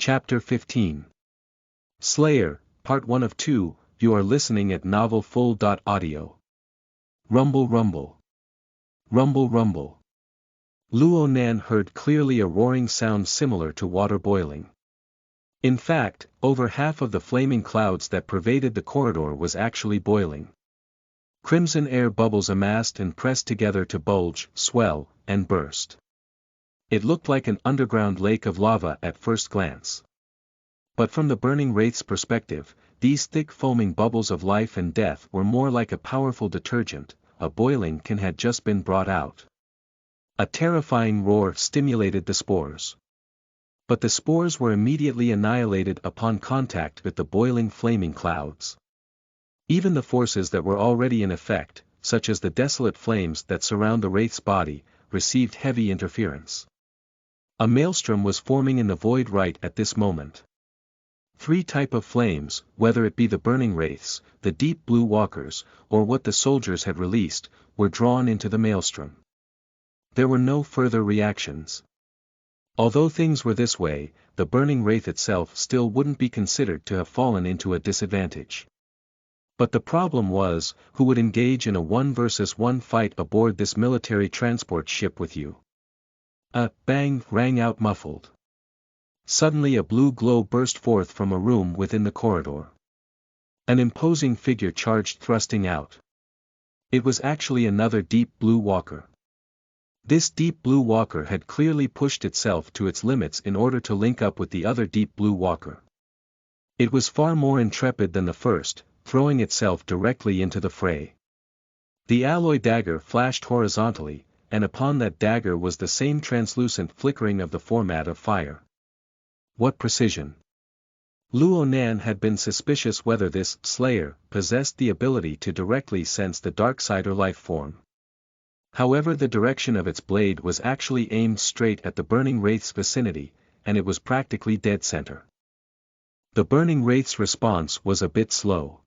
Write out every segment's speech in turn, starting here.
Chapter 15. Slayer, Part 1 of 2, you are listening at novelfull.audio. Rumble rumble. Rumble rumble. Luo Nan heard clearly a roaring sound similar to water boiling. In fact, over half of the flaming clouds that pervaded the corridor was actually boiling. Crimson air bubbles amassed and pressed together to bulge, swell, and burst. It looked like an underground lake of lava at first glance. But from the burning wraith's perspective, these thick foaming bubbles of life and death were more like a powerful detergent. A boiling can had just been brought out. A terrifying roar stimulated the spores. But the spores were immediately annihilated upon contact with the boiling flaming clouds. Even the forces that were already in effect, such as the desolate flames that surround the wraith's body, received heavy interference. A maelstrom was forming in the void right at this moment. Three types of flames, whether it be the burning wraiths, the deep blue walkers, or what the soldiers had released, were drawn into the maelstrom. There were no further reactions. Although things were this way, the burning wraith itself still wouldn't be considered to have fallen into a disadvantage. But the problem was, who would engage in a 1 versus 1 fight aboard this military transport ship with you? A bang rang out muffled. Suddenly a blue glow burst forth from a room within the corridor. An imposing figure charged thrusting out. It was actually another deep blue walker. This deep blue walker had clearly pushed itself to its limits in order to link up with the other deep blue walker. It was far more intrepid than the first, throwing itself directly into the fray. The alloy dagger flashed horizontally, and upon that dagger was the same translucent flickering of the format of fire. What precision! Luo Nan had been suspicious whether this slayer possessed the ability to directly sense the Darksider life form. However, the direction of its blade was actually aimed straight at the burning wraith's vicinity, and it was practically dead center. The burning wraith's response was a bit slow.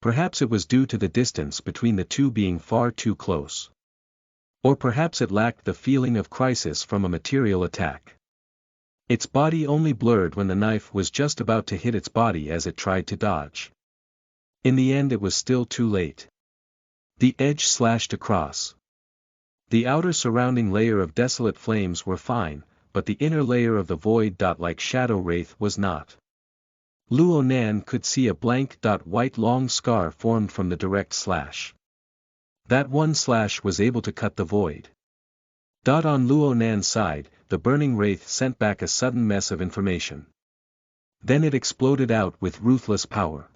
Perhaps it was due to the distance between the two being far too close. Or perhaps it lacked the feeling of crisis from a material attack. Its body only blurred when the knife was just about to hit its body as it tried to dodge. In the end it was still too late. The edge slashed across. The outer surrounding layer of desolate flames were fine, but the inner layer of the void-like shadow wraith was not. Luo Nan could see a blank white long scar formed from the direct slash. That one slash was able to cut the void. On Luo Nan's side, the burning wraith sent back a sudden mess of information. Then it exploded out with ruthless power.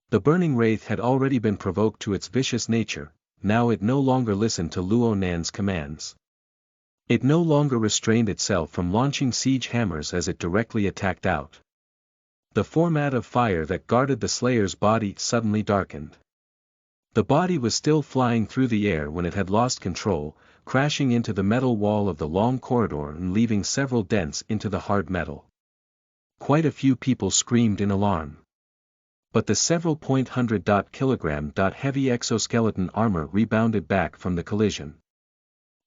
The burning wraith had already been provoked to its vicious nature, now it no longer listened to Luo Nan's commands. It no longer restrained itself from launching siege hammers as it directly attacked out. The format of fire that guarded the Slayer's body suddenly darkened. The body was still flying through the air when it had lost control, crashing into the metal wall of the long corridor and leaving several dents into the hard metal. Quite a few people screamed in alarm. But the several kilogram heavy exoskeleton armor rebounded back from the collision.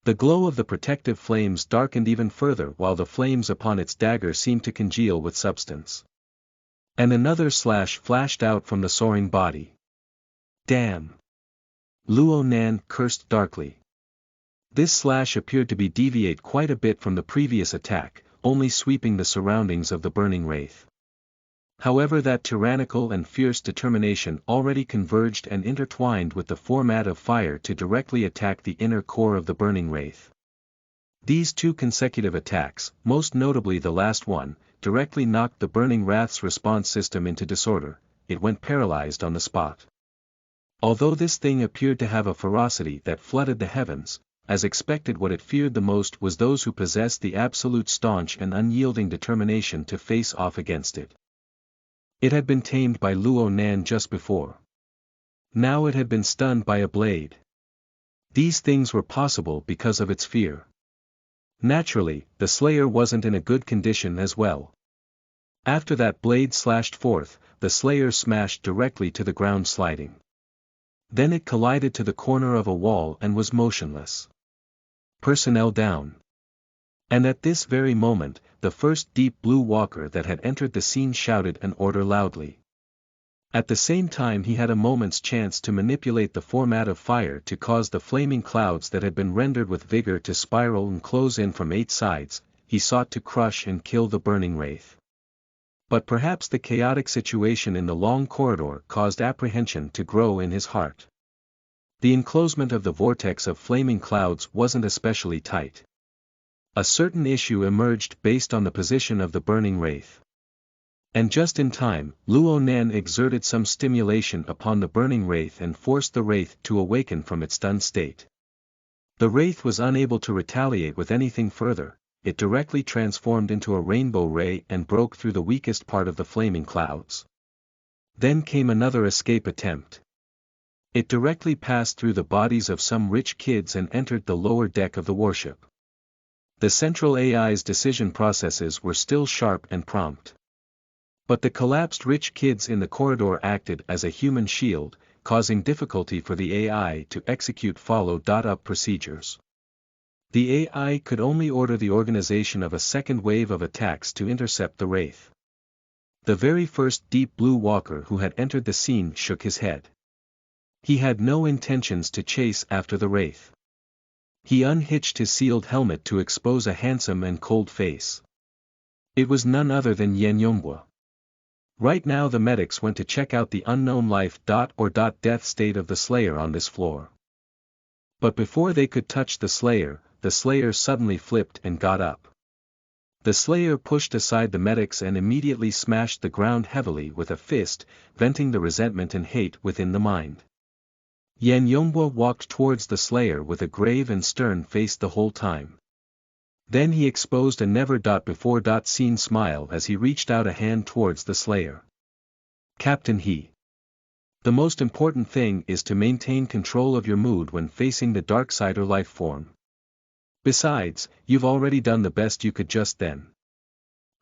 The glow of the protective flames darkened even further while the flames upon its dagger seemed to congeal with substance. And another slash flashed out from the soaring body. Damn! Luo Nan cursed darkly. This slash appeared to be deviate quite a bit from the previous attack, only sweeping the surroundings of the burning wraith. However, that tyrannical and fierce determination already converged and intertwined with the format of fire to directly attack the inner core of the burning wraith. These two consecutive attacks, most notably the last one, directly knocked the burning wraith's response system into disorder. It went paralyzed on the spot. Although this thing appeared to have a ferocity that flooded the heavens, as expected, what it feared the most was those who possessed the absolute staunch and unyielding determination to face off against it. It had been tamed by Luo Nan just before. Now it had been stunned by a blade. These things were possible because of its fear. Naturally, the Slayer wasn't in a good condition as well. After that blade slashed forth, the Slayer smashed directly to the ground, sliding. Then it collided to the corner of a wall and was motionless. Personnel down. And at this very moment, the first deep blue walker that had entered the scene shouted an order loudly. At the same time he had a moment's chance to manipulate the format of fire to cause the flaming clouds that had been rendered with vigor to spiral and close in from 8 sides. He sought to crush and kill the burning wraith. But perhaps the chaotic situation in the long corridor caused apprehension to grow in his heart. The enclosement of the vortex of flaming clouds wasn't especially tight. A certain issue emerged based on the position of the burning wraith. And just in time, Luo Nen exerted some stimulation upon the burning wraith and forced the wraith to awaken from its stunned state. The wraith was unable to retaliate with anything further. It directly transformed into a rainbow ray and broke through the weakest part of the flaming clouds. Then came another escape attempt. It directly passed through the bodies of some rich kids and entered the lower deck of the warship. The central AI's decision processes were still sharp and prompt. But the collapsed rich kids in the corridor acted as a human shield, causing difficulty for the AI to execute follow-up procedures. The AI could only order the organization of a second wave of attacks to intercept the wraith. The very first deep blue walker who had entered the scene shook his head. He had no intentions to chase after the wraith. He unhitched his sealed helmet to expose a handsome and cold face. It was none other than Yen Yonghua. Right now the medics went to check out the unknown life/death state of the Slayer on this floor. But before they could touch the Slayer suddenly flipped and got up. The Slayer pushed aside the medics and immediately smashed the ground heavily with a fist, venting the resentment and hate within the mind. Yen Yonghua walked towards the Slayer with a grave and stern face the whole time. Then he exposed a never-before-seen smile as he reached out a hand towards the Slayer. Captain He. The most important thing is to maintain control of your mood when facing the Darksider life form. Besides, you've already done the best you could just then.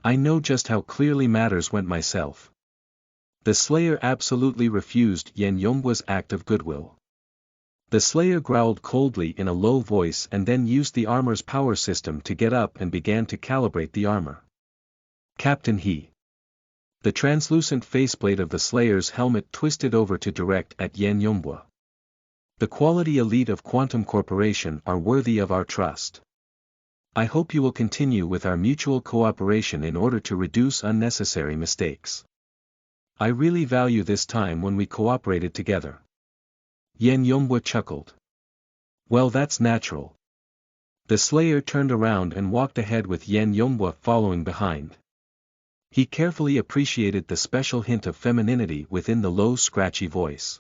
I know just how clearly matters went myself. The Slayer absolutely refused Yen Yonghua's act of goodwill. The Slayer growled coldly in a low voice and then used the armor's power system to get up and began to calibrate the armor. Captain He. The translucent faceplate of the Slayer's helmet twisted over to direct at Yen Yonghua. The quality elite of Quantum Corporation are worthy of our trust. I hope you will continue with our mutual cooperation in order to reduce unnecessary mistakes. I really value this time when we cooperated together. Yen Yonghua chuckled. Well, that's natural. The Slayer turned around and walked ahead with Yen Yonghua following behind. He carefully appreciated the special hint of femininity within the low scratchy voice.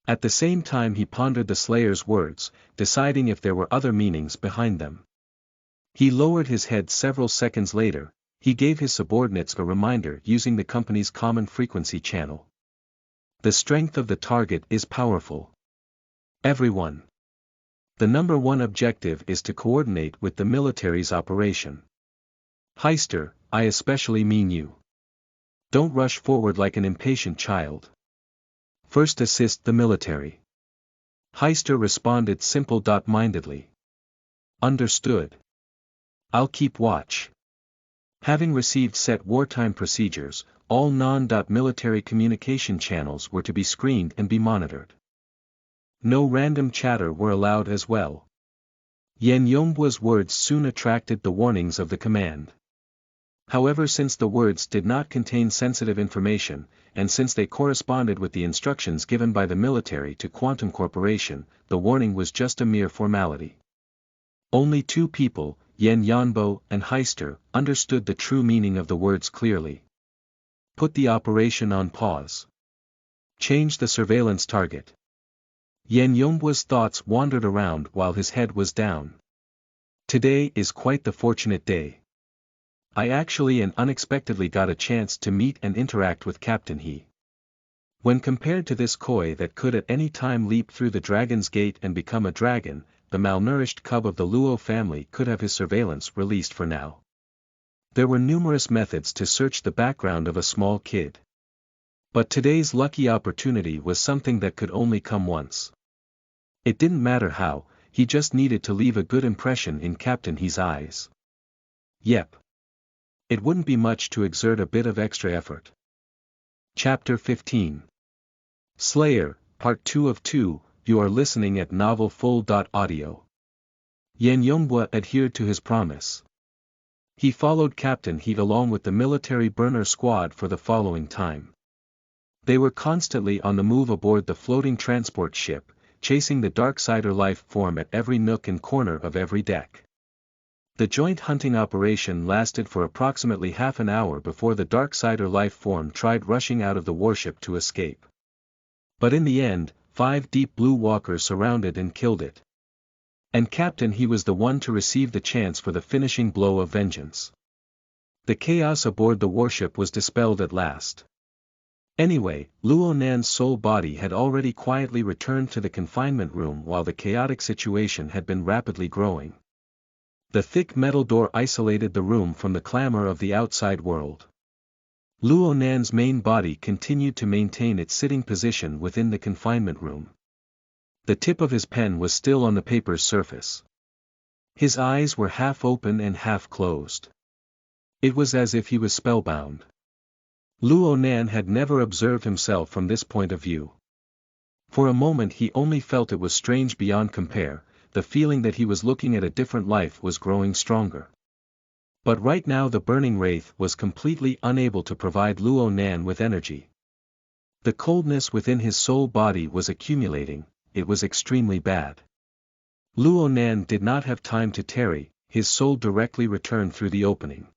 At the same time he pondered the Slayer's words, deciding if there were other meanings behind them. He lowered his head several seconds later. He gave his subordinates a reminder using the company's common frequency channel. The strength of the target is powerful. Everyone. The #1 objective is to coordinate with the military's operation. Heister, I especially mean you. Don't rush forward like an impatient child. First assist the military. Heister responded simple-mindedly. Understood. I'll keep watch. Having received set wartime procedures, all non-military communication channels were to be screened and be monitored. No random chatter were allowed as well. Yen Yonghua's words soon attracted the warnings of the command. However, since the words did not contain sensitive information, and since they corresponded with the instructions given by the military to Quantum Corporation, the warning was just a mere formality. Only 2 people, Yen Yanbo and Heister, understood the true meaning of the words clearly. Put the operation on pause. Change the surveillance target. Yen Yonghua's thoughts wandered around while his head was down. Today is quite the fortunate day. I actually and unexpectedly got a chance to meet and interact with Captain He. When compared to this koi that could at any time leap through the dragon's gate and become a dragon, the malnourished cub of the Luo family could have his surveillance released for now. There were numerous methods to search the background of a small kid. But today's lucky opportunity was something that could only come once. It didn't matter how, he just needed to leave a good impression in Captain He's eyes. Yep. It wouldn't be much to exert a bit of extra effort. Chapter 15. Slayer, Part 2 of 2, you are listening at novelfull.audio. Yan Yongbwa adhered to his promise. He followed Captain Heat along with the military burner squad for the following time. They were constantly on the move aboard the floating transport ship, chasing the Darksider life form at every nook and corner of every deck. The joint hunting operation lasted for approximately half an hour before the Darksider life form tried rushing out of the warship to escape. But in the end, 5 deep blue walkers surrounded and killed it. And Captain He was the one to receive the chance for the finishing blow of vengeance. The chaos aboard the warship was dispelled at last. Anyway, Luo Nan's soul body had already quietly returned to the confinement room while the chaotic situation had been rapidly growing. The thick metal door isolated the room from the clamor of the outside world. Luo Nan's main body continued to maintain its sitting position within the confinement room. The tip of his pen was still on the paper's surface. His eyes were half open and half closed. It was as if he was spellbound. Luo Nan had never observed himself from this point of view. For a moment he only felt it was strange beyond compare. The feeling that he was looking at a different life was growing stronger. But right now the burning wraith was completely unable to provide Luo Nan with energy. The coldness within his soul body was accumulating, it was extremely bad. Luo Nan did not have time to tarry, his soul directly returned through the opening.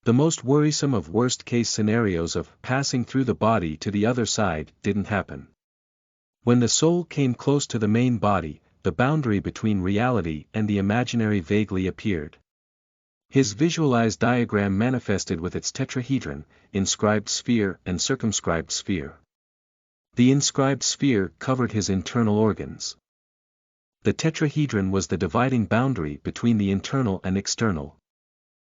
The most worrisome of worst-case scenarios of passing through the body to the other side didn't happen. When the soul came close to the main body, the boundary between reality and the imaginary vaguely appeared. His visualized diagram manifested with its tetrahedron, inscribed sphere and circumscribed sphere. The inscribed sphere covered his internal organs. The tetrahedron was the dividing boundary between the internal and external.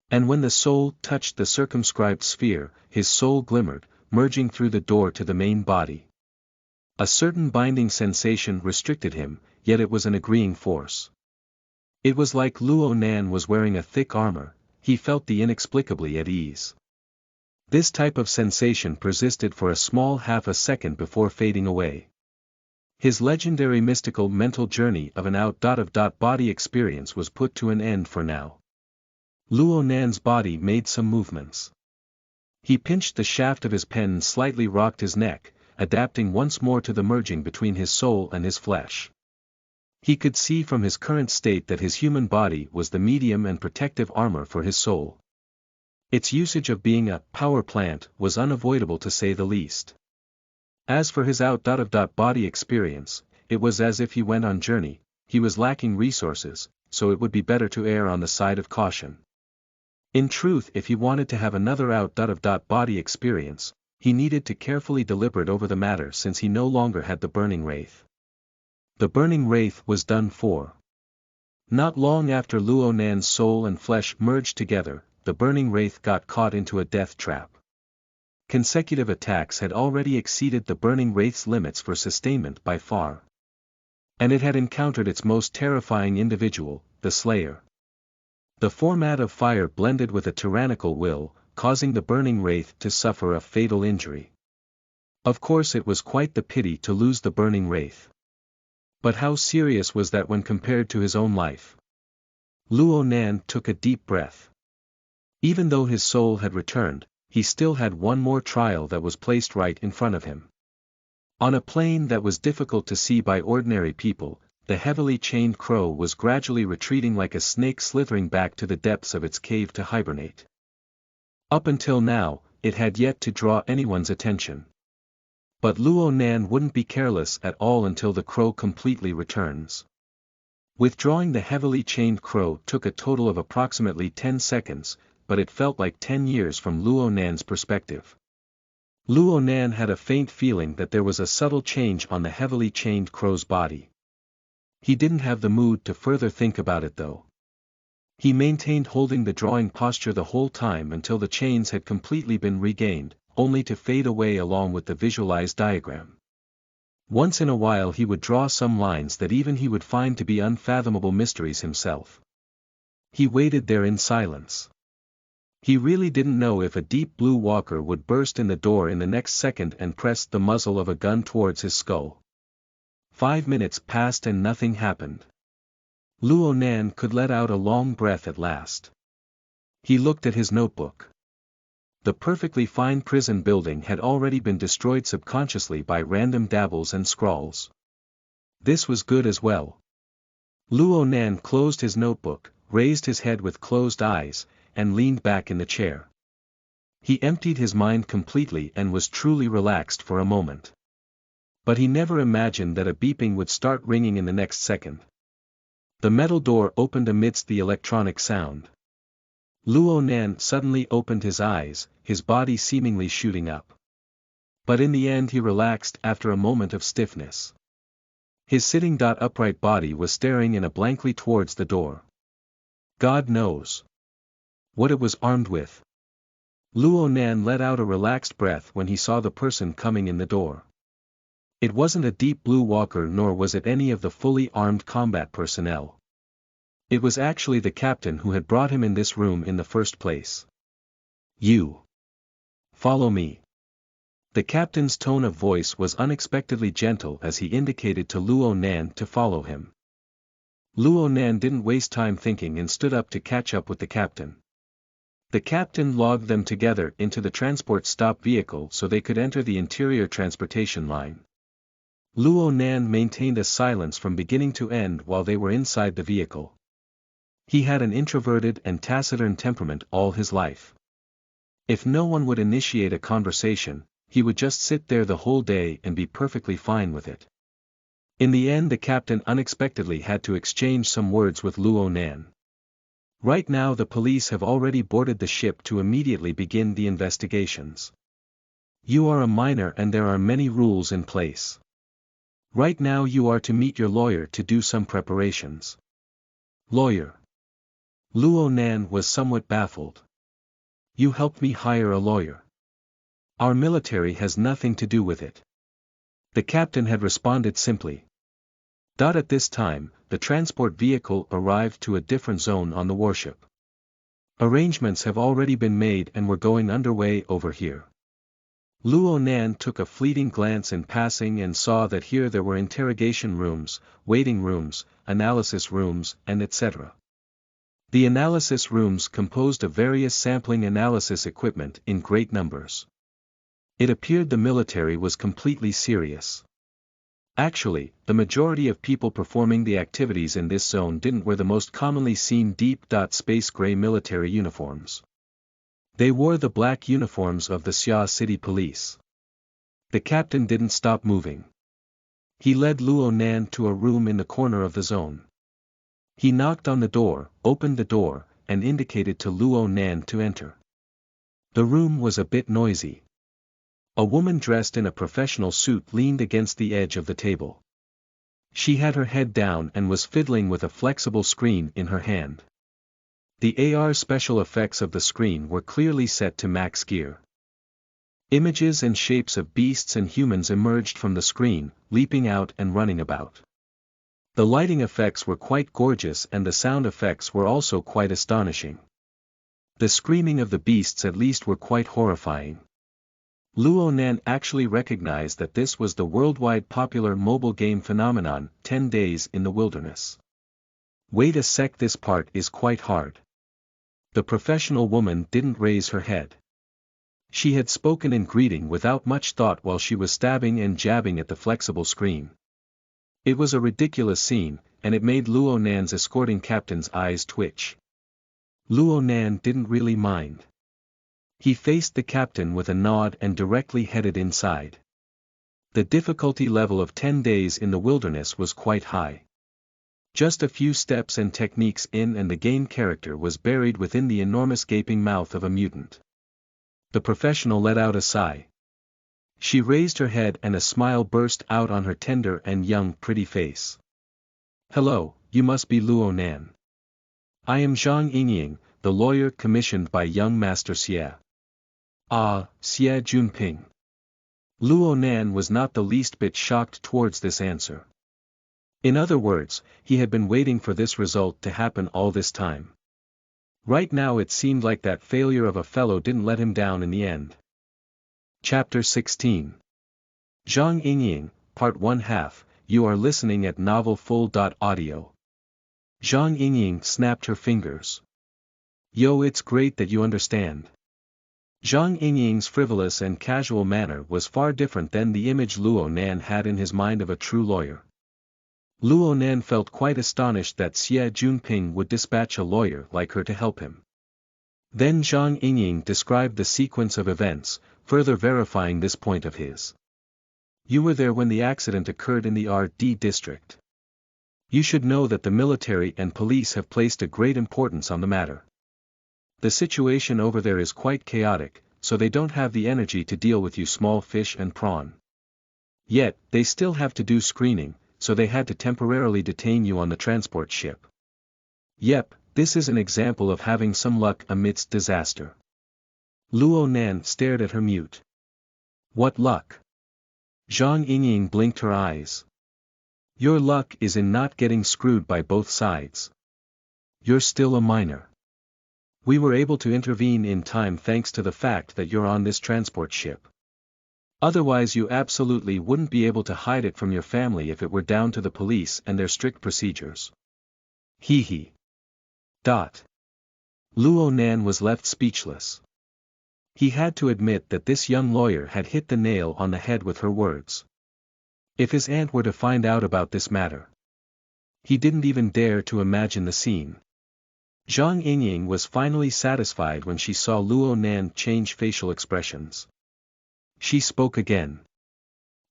And when the soul touched the circumscribed sphere, his soul glimmered, merging through the door to the main body. A certain binding sensation restricted him, yet it was an agreeing force. It was like Luo Nan was wearing a thick armor, he felt the inexplicably at ease. This type of sensation persisted for a small half a second before fading away. His legendary mystical mental journey of an out-of-body experience was put to an end for now. Luo Nan's body made some movements. He pinched the shaft of his pen and slightly rocked his neck, adapting once more to the merging between his soul and his flesh. He could see from his current state that his human body was the medium and protective armor for his soul. Its usage of being a power plant was unavoidable to say the least. As for his out-of-body experience, it was as if he went on journey, he was lacking resources, so it would be better to err on the side of caution. In truth, if he wanted to have another out-of-body experience, he needed to carefully deliberate over the matter since he no longer had the burning wraith. The burning wraith was done for. Not long after Luo Nan's soul and flesh merged together, the burning wraith got caught into a death trap. Consecutive attacks had already exceeded the burning wraith's limits for sustainment by far. And it had encountered its most terrifying individual, the Slayer. The format of fire blended with a tyrannical will, causing the burning wraith to suffer a fatal injury. Of course it was quite the pity to lose the burning wraith. But how serious was that when compared to his own life? Luo Nan took a deep breath. Even though his soul had returned, he still had one more trial that was placed right in front of him. On a plane that was difficult to see by ordinary people, the heavily chained crow was gradually retreating like a snake slithering back to the depths of its cave to hibernate. Up until now, it had yet to draw anyone's attention. But Luo Nan wouldn't be careless at all until the crow completely returns. Withdrawing the heavily chained crow took a total of approximately 10 seconds, but it felt like 10 years from Luo Nan's perspective. Luo Nan had a faint feeling that there was a subtle change on the heavily chained crow's body. He didn't have the mood to further think about it though. He maintained holding the drawing posture the whole time until the chains had completely been regained, only to fade away along with the visualized diagram. Once in a while he would draw some lines that even he would find to be unfathomable mysteries himself. He waited there in silence. He really didn't know if a deep blue walker would burst in the door in the next second and press the muzzle of a gun towards his skull. 5 minutes passed and nothing happened. Luo Nan could let out a long breath at last. He looked at his notebook. The perfectly fine prison building had already been destroyed subconsciously by random dabbles and scrawls. This was good as well. Luo Nan closed his notebook, raised his head with closed eyes, and leaned back in the chair. He emptied his mind completely and was truly relaxed for a moment. But he never imagined that a beeping would start ringing in the next second. The metal door opened amidst the electronic sound. Luo Nan suddenly opened his eyes, his body seemingly shooting up. But in the end he relaxed after a moment of stiffness. His sitting upright body was staring in a blankly towards the door. God knows what it was armed with. Luo Nan let out a relaxed breath when he saw the person coming in the door. It wasn't a deep blue walker nor was it any of the fully armed combat personnel. It was actually the captain who had brought him in this room in the first place. You. Follow me. The captain's tone of voice was unexpectedly gentle as he indicated to Luo Nan to follow him. Luo Nan didn't waste time thinking and stood up to catch up with the captain. The captain logged them together into the transport stop vehicle so they could enter the interior transportation line. Luo Nan maintained a silence from beginning to end while they were inside the vehicle. He had an introverted and taciturn temperament all his life. If no one would initiate a conversation, he would just sit there the whole day and be perfectly fine with it. In the end the captain unexpectedly had to exchange some words with Luo Nan. Right now the police have already boarded the ship to immediately begin the investigations. You are a minor and there are many rules in place. Right now you are to meet your lawyer to do some preparations. Lawyer. Luo Nan was somewhat baffled. You helped me hire a lawyer. Our military has nothing to do with it. The captain had responded simply. At this time, the transport vehicle arrived to a different zone on the warship. Arrangements have already been made and were going underway over here. Luo Nan took a fleeting glance in passing and saw that here there were interrogation rooms, waiting rooms, analysis rooms, and etc. The analysis rooms composed of various sampling analysis equipment in great numbers. It appeared the military was completely serious. Actually, the majority of people performing the activities in this zone didn't wear the most commonly seen deep space gray military uniforms. They wore the black uniforms of the Xia City Police. The captain didn't stop moving. He led Luo Nan to a room in the corner of the zone. He knocked on the door, opened the door, and indicated to Luo Nan to enter. The room was a bit noisy. A woman dressed in a professional suit leaned against the edge of the table. She had her head down and was fiddling with a flexible screen in her hand. The AR special effects of the screen were clearly set to max gear. Images and shapes of beasts and humans emerged from the screen, leaping out and running about. The lighting effects were quite gorgeous and the sound effects were also quite astonishing. The screaming of the beasts at least were quite horrifying. Luo Nan actually recognized that this was the worldwide popular mobile game phenomenon, 10 Days in the Wilderness. Wait a sec, this part is quite hard. The professional woman didn't raise her head. She had spoken in greeting without much thought while she was stabbing and jabbing at the flexible screen. It was a ridiculous scene, and it made Luo Nan's escorting captain's eyes twitch. Luo Nan didn't really mind. He faced the captain with a nod and directly headed inside. The difficulty level of 10 Days in the Wilderness was quite high. Just a few steps and techniques in and the game character was buried within the enormous gaping mouth of a mutant. The professional let out a sigh. She raised her head and a smile burst out on her tender and young pretty face. Hello, you must be Luo Nan. I am Zhang Yingying, the lawyer commissioned by young Master Xie. Ah, Xie Junping. Luo Nan was not the least bit shocked towards this answer. In other words, he had been waiting for this result to happen all this time. Right now it seemed like that failure of a fellow didn't let him down in the end. Chapter 16. Zhang Yingying, Part 1 half, you are listening at novelfull.audio. Zhang Yingying snapped her fingers. Yo, it's great that you understand. Zhang Yingying's frivolous and casual manner was far different than the image Luo Nan had in his mind of a true lawyer. Luo Nan felt quite astonished that Xie Junping would dispatch a lawyer like her to help him. Then Zhang Yingying described the sequence of events, further verifying this point of his. You were there when the accident occurred in the RD district. You should know that the military and police have placed a great importance on the matter. The situation over there is quite chaotic, so they don't have the energy to deal with you small fish and prawn. Yet, they still have to do screening, so they had to temporarily detain you on the transport ship. Yep, this is an example of having some luck amidst disaster. Luo Nan stared at her mute. What luck? Zhang Yingying blinked her eyes. Your luck is in not getting screwed by both sides. You're still a minor. We were able to intervene in time thanks to the fact that you're on this transport ship. Otherwise you absolutely wouldn't be able to hide it from your family if it were down to the police and their strict procedures. Hee hee. Luo Nan was left speechless. He had to admit that this young lawyer had hit the nail on the head with her words. If his aunt were to find out about this matter. He didn't even dare to imagine the scene. Zhang Yingying was finally satisfied when she saw Luo Nan change facial expressions. She spoke again.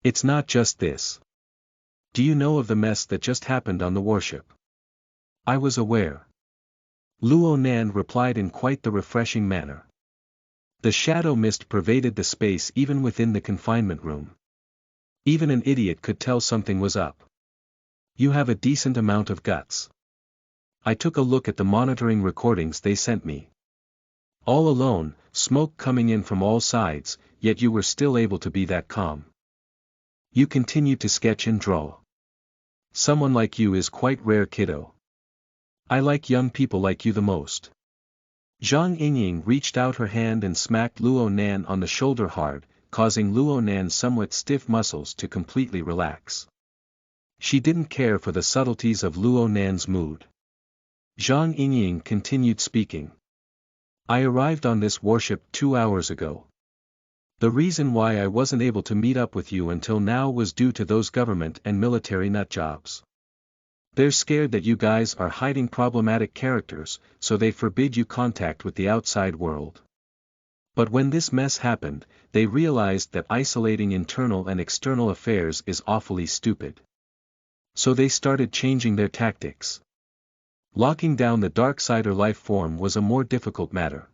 It's not just this. Do you know of the mess that just happened on the warship? I was aware. Luo Nan replied in quite the refreshing manner. The shadow mist pervaded the space even within the confinement room. Even an idiot could tell something was up. You have a decent amount of guts. I took a look at the monitoring recordings they sent me. All alone, smoke coming in from all sides, yet you were still able to be that calm. You continued to sketch and draw. Someone like you is quite rare, kiddo. I like young people like you the most. Zhang Yingying reached out her hand and smacked Luo Nan on the shoulder hard, causing Luo Nan's somewhat stiff muscles to completely relax. She didn't care for the subtleties of Luo Nan's mood. Zhang Yingying continued speaking. I arrived on this warship 2 hours ago. The reason why I wasn't able to meet up with you until now was due to those government and military nutjobs. They're scared that you guys are hiding problematic characters, so they forbid you contact with the outside world. But when this mess happened, they realized that isolating internal and external affairs is awfully stupid. So they started changing their tactics. Locking down the Darksider life form was a more difficult matter.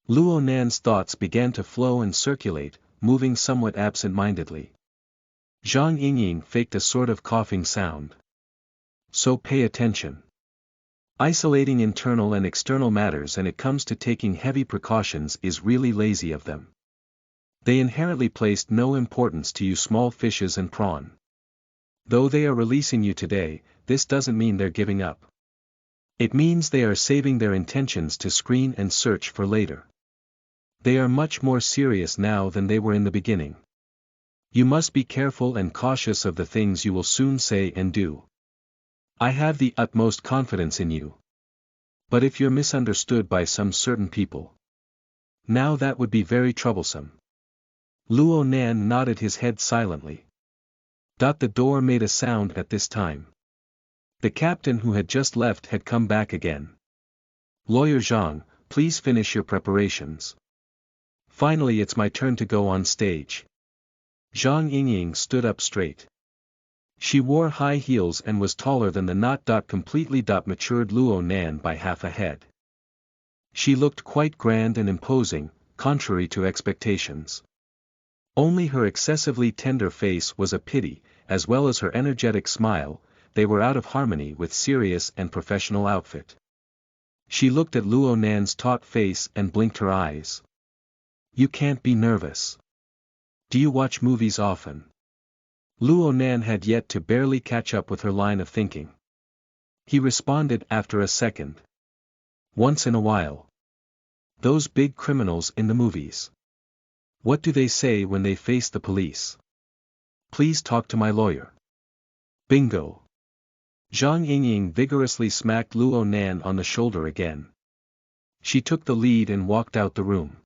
Luo Nan's thoughts began to flow and circulate, moving somewhat absent-mindedly. Zhang Yingying faked a sort of coughing sound. So pay attention. Isolating internal and external matters and it comes to taking heavy precautions is really lazy of them. They inherently placed no importance to you small fishes and prawn. Though they are releasing you today, this doesn't mean they're giving up. It means they are saving their intentions to screen and search for later. They are much more serious now than they were in the beginning. You must be careful and cautious of the things you will soon say and do. I have the utmost confidence in you. But if you're misunderstood by some certain people, now that would be very troublesome. Luo Nan nodded his head silently. The door made a sound at this time. The captain who had just left had come back again. Lawyer Zhang, please finish your preparations. Finally it's my turn to go on stage. Zhang Yingying stood up straight. She wore high heels and was taller than the not completely matured Luo Nan by half a head. She looked quite grand and imposing, contrary to expectations. Only her excessively tender face was a pity, as well as her energetic smile, they were out of harmony with serious and professional outfit. She looked at Luo Nan's taut face and blinked her eyes. You can't be nervous. Do you watch movies often? Luo Nan had yet to barely catch up with her line of thinking. He responded after a second. Once in a while. Those big criminals in the movies. What do they say when they face the police? Please talk to my lawyer. Bingo. Zhang Yingying vigorously smacked Luo Nan on the shoulder again. She took the lead and walked out the room.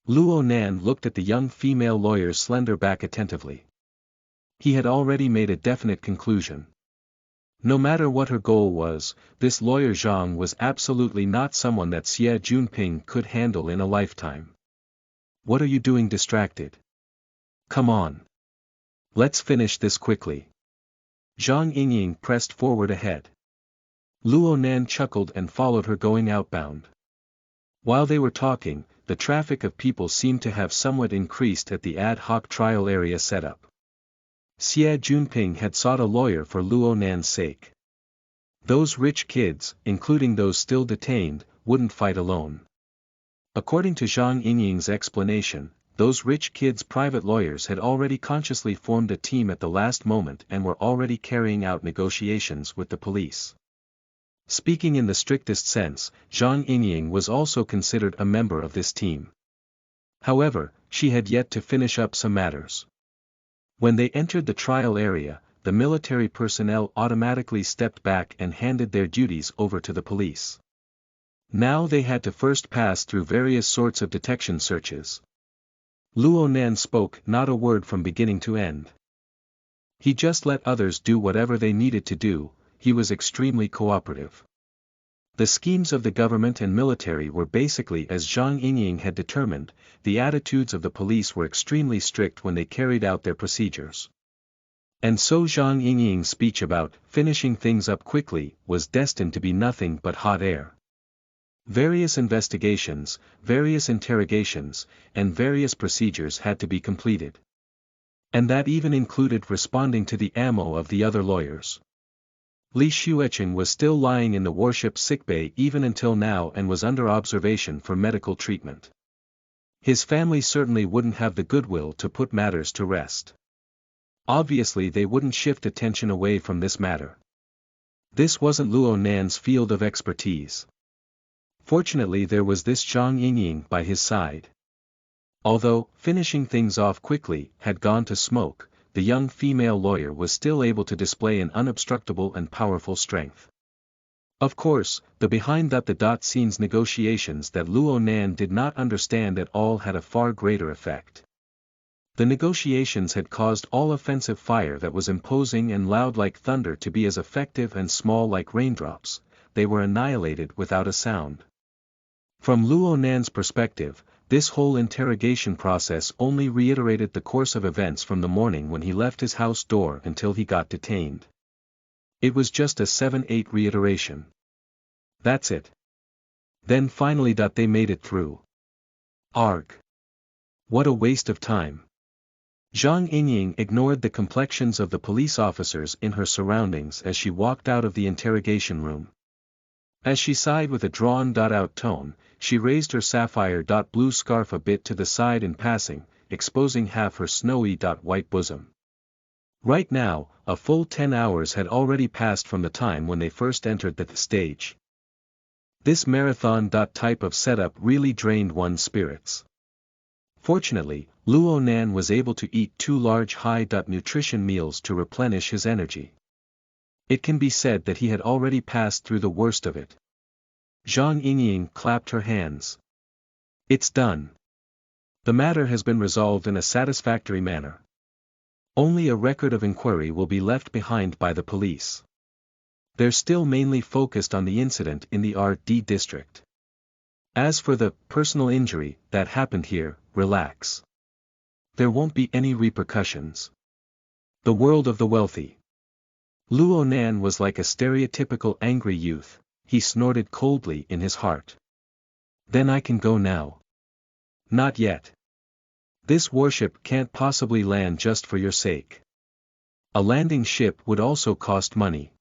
Luo Nan looked at the young female lawyer's slender back attentively. He had already made a definite conclusion. No matter what her goal was, this lawyer Zhang was absolutely not someone that Xie Junping could handle in a lifetime. What are you doing distracted? Come on. Let's finish this quickly. Zhang Yingying pressed forward ahead. Luo Nan chuckled and followed her going outbound. While they were talking, the traffic of people seemed to have somewhat increased at the ad hoc trial area setup. Xie Junping had sought a lawyer for Luo Nan's sake. Those rich kids, including those still detained, wouldn't fight alone. According to Zhang Yingying's explanation, those rich kids' private lawyers had already consciously formed a team at the last moment and were already carrying out negotiations with the police. Speaking in the strictest sense, Zhang Yingying was also considered a member of this team. However, she had yet to finish up some matters. When they entered the trial area, the military personnel automatically stepped back and handed their duties over to the police. Now they had to first pass through various sorts of detection searches. Luo Nan spoke not a word from beginning to end. He just let others do whatever they needed to do. He was extremely cooperative. The schemes of the government and military were basically as Zhang Yingying had determined. The attitudes of the police were extremely strict when they carried out their procedures. And so Zhang Yingying's speech about finishing things up quickly was destined to be nothing but hot air. Various investigations, various interrogations, and various procedures had to be completed. And that even included responding to the ammo of the other lawyers. Li Xueqing was still lying in the warship sickbay even until now and was under observation for medical treatment. His family certainly wouldn't have the goodwill to put matters to rest. Obviously they wouldn't shift attention away from this matter. This wasn't Luo Nan's field of expertise. Fortunately there was this Zhang Yingying by his side. Although, finishing things off quickly, had gone to smoke, the young female lawyer was still able to display an unobstructable and powerful strength. Of course, the behind-the-scenes negotiations that Luo Nan did not understand at all had a far greater effect. The negotiations had caused all offensive fire that was imposing and loud like thunder to be as effective and small like raindrops. They were annihilated without a sound. From Luo Nan's perspective, this whole interrogation process only reiterated the course of events from the morning when he left his house door until he got detained. It was just a 7-8 reiteration. That's it. Then finally they made it through. Arg. What a waste of time. Zhang Yingying ignored the complexions of the police officers in her surroundings as she walked out of the interrogation room. As she sighed with a drawn-out tone, she raised her sapphire-blue scarf a bit to the side in passing, exposing half her snowy-white bosom. Right now, a full 10 hours had already passed from the time when they first entered the stage. This marathon type of setup really drained one's spirits. Fortunately, Luo Nan was able to eat 2 large high-nutrition meals to replenish his energy. It can be said that he had already passed through the worst of it. Zhang Yingying clapped her hands. It's done. The matter has been resolved in a satisfactory manner. Only a record of inquiry will be left behind by the police. They're still mainly focused on the incident in the RD district. As for the personal injury that happened here, relax. There won't be any repercussions. The world of the wealthy. Luo Nan was like a stereotypical angry youth. He snorted coldly in his heart. Then I can go now. Not yet. This warship can't possibly land just for your sake. A landing ship would also cost money.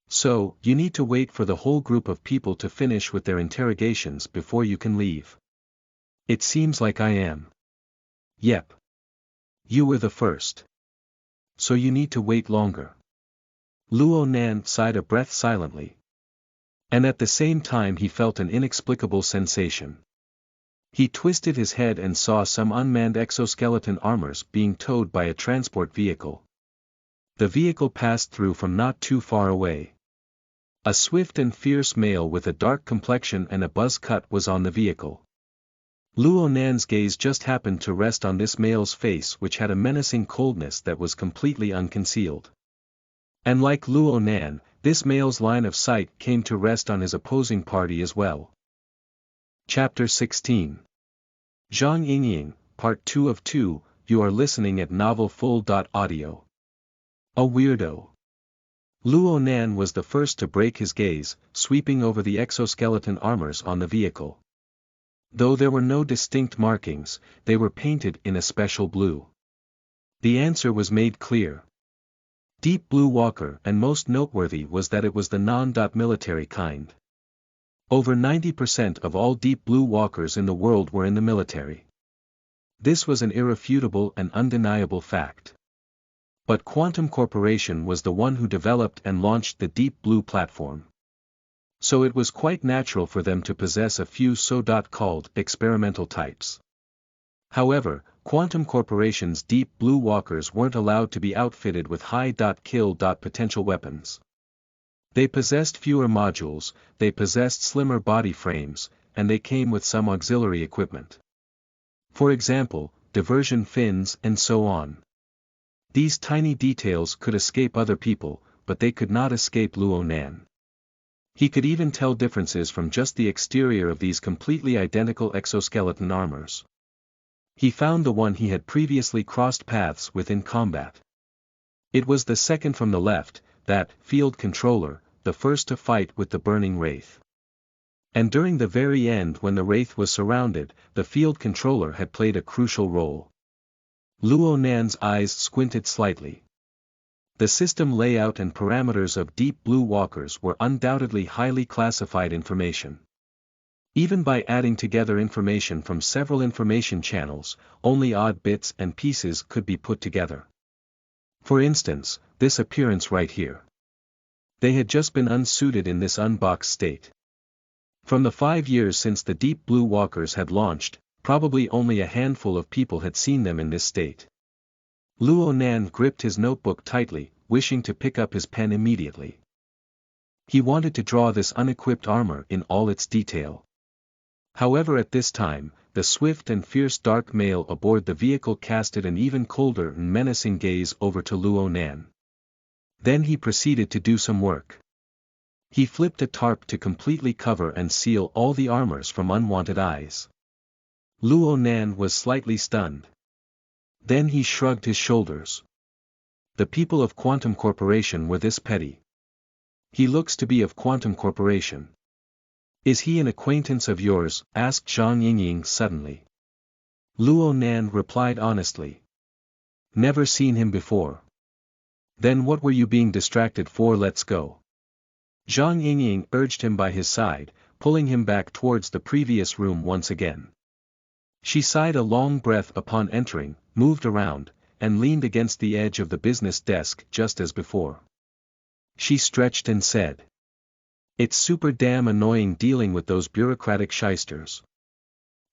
So, you need to wait for the whole group of people to finish with their interrogations before you can leave. It seems like I am. Yep. You were the first. So you need to wait longer. Luo Nan sighed a breath silently. And at the same time he felt an inexplicable sensation. He twisted his head and saw some unmanned exoskeleton armors being towed by a transport vehicle. The vehicle passed through from not too far away. A swift and fierce male with a dark complexion and a buzz cut was on the vehicle. Luo Nan's gaze just happened to rest on this male's face, which had a menacing coldness that was completely unconcealed. And like Luo Nan, this male's line of sight came to rest on his opposing party as well. Chapter 16. Zhang Yingying, Part 2 of 2, you are listening at novelfull.audio. A weirdo. Luo Nan was the first to break his gaze, sweeping over the exoskeleton armors on the vehicle. Though there were no distinct markings, they were painted in a special blue. The answer was made clear. Deep Blue Walker, and most noteworthy was that it was the non-military kind. Over 90% of all Deep Blue Walkers in the world were in the military. This was an irrefutable and undeniable fact. But Quantum Corporation was the one who developed and launched the Deep Blue platform. So it was quite natural for them to possess a few so-called experimental types. However, Quantum Corporation's Deep Blue Walkers weren't allowed to be outfitted with high-kill potential weapons. They possessed fewer modules, they possessed slimmer body frames, and they came with some auxiliary equipment. For example, diversion fins and so on. These tiny details could escape other people, but they could not escape Luo Nan. He could even tell differences from just the exterior of these completely identical exoskeleton armors. He found the one he had previously crossed paths with in combat. It was the second from the left, that field controller, the first to fight with the burning wraith. And during the very end, when the wraith was surrounded, the field controller had played a crucial role. Luo Nan's eyes squinted slightly. The system layout and parameters of Deep Blue Walkers were undoubtedly highly classified information. Even by adding together information from several information channels, only odd bits and pieces could be put together. For instance, this appearance right here. They had just been unsuited in this unboxed state. From the 5 years since the Deep Blue Walkers had launched, probably only a handful of people had seen them in this state. Luo Nan gripped his notebook tightly, wishing to pick up his pen immediately. He wanted to draw this unequipped armor in all its detail. However, at this time, the swift and fierce dark male aboard the vehicle casted an even colder and menacing gaze over to Luo Nan. Then he proceeded to do some work. He flipped a tarp to completely cover and seal all the armors from unwanted eyes. Luo Nan was slightly stunned. Then he shrugged his shoulders. The people of Quantum Corporation were this petty. He looks to be of Quantum Corporation. Is he an acquaintance of yours? Asked Zhang Yingying suddenly. Luo Nan replied honestly. Never seen him before. Then what were you being distracted for? Let's go. Zhang Yingying urged him by his side, pulling him back towards the previous room once again. She sighed a long breath upon entering, moved around, and leaned against the edge of the business desk just as before. She stretched and said, "It's super damn annoying dealing with those bureaucratic shysters."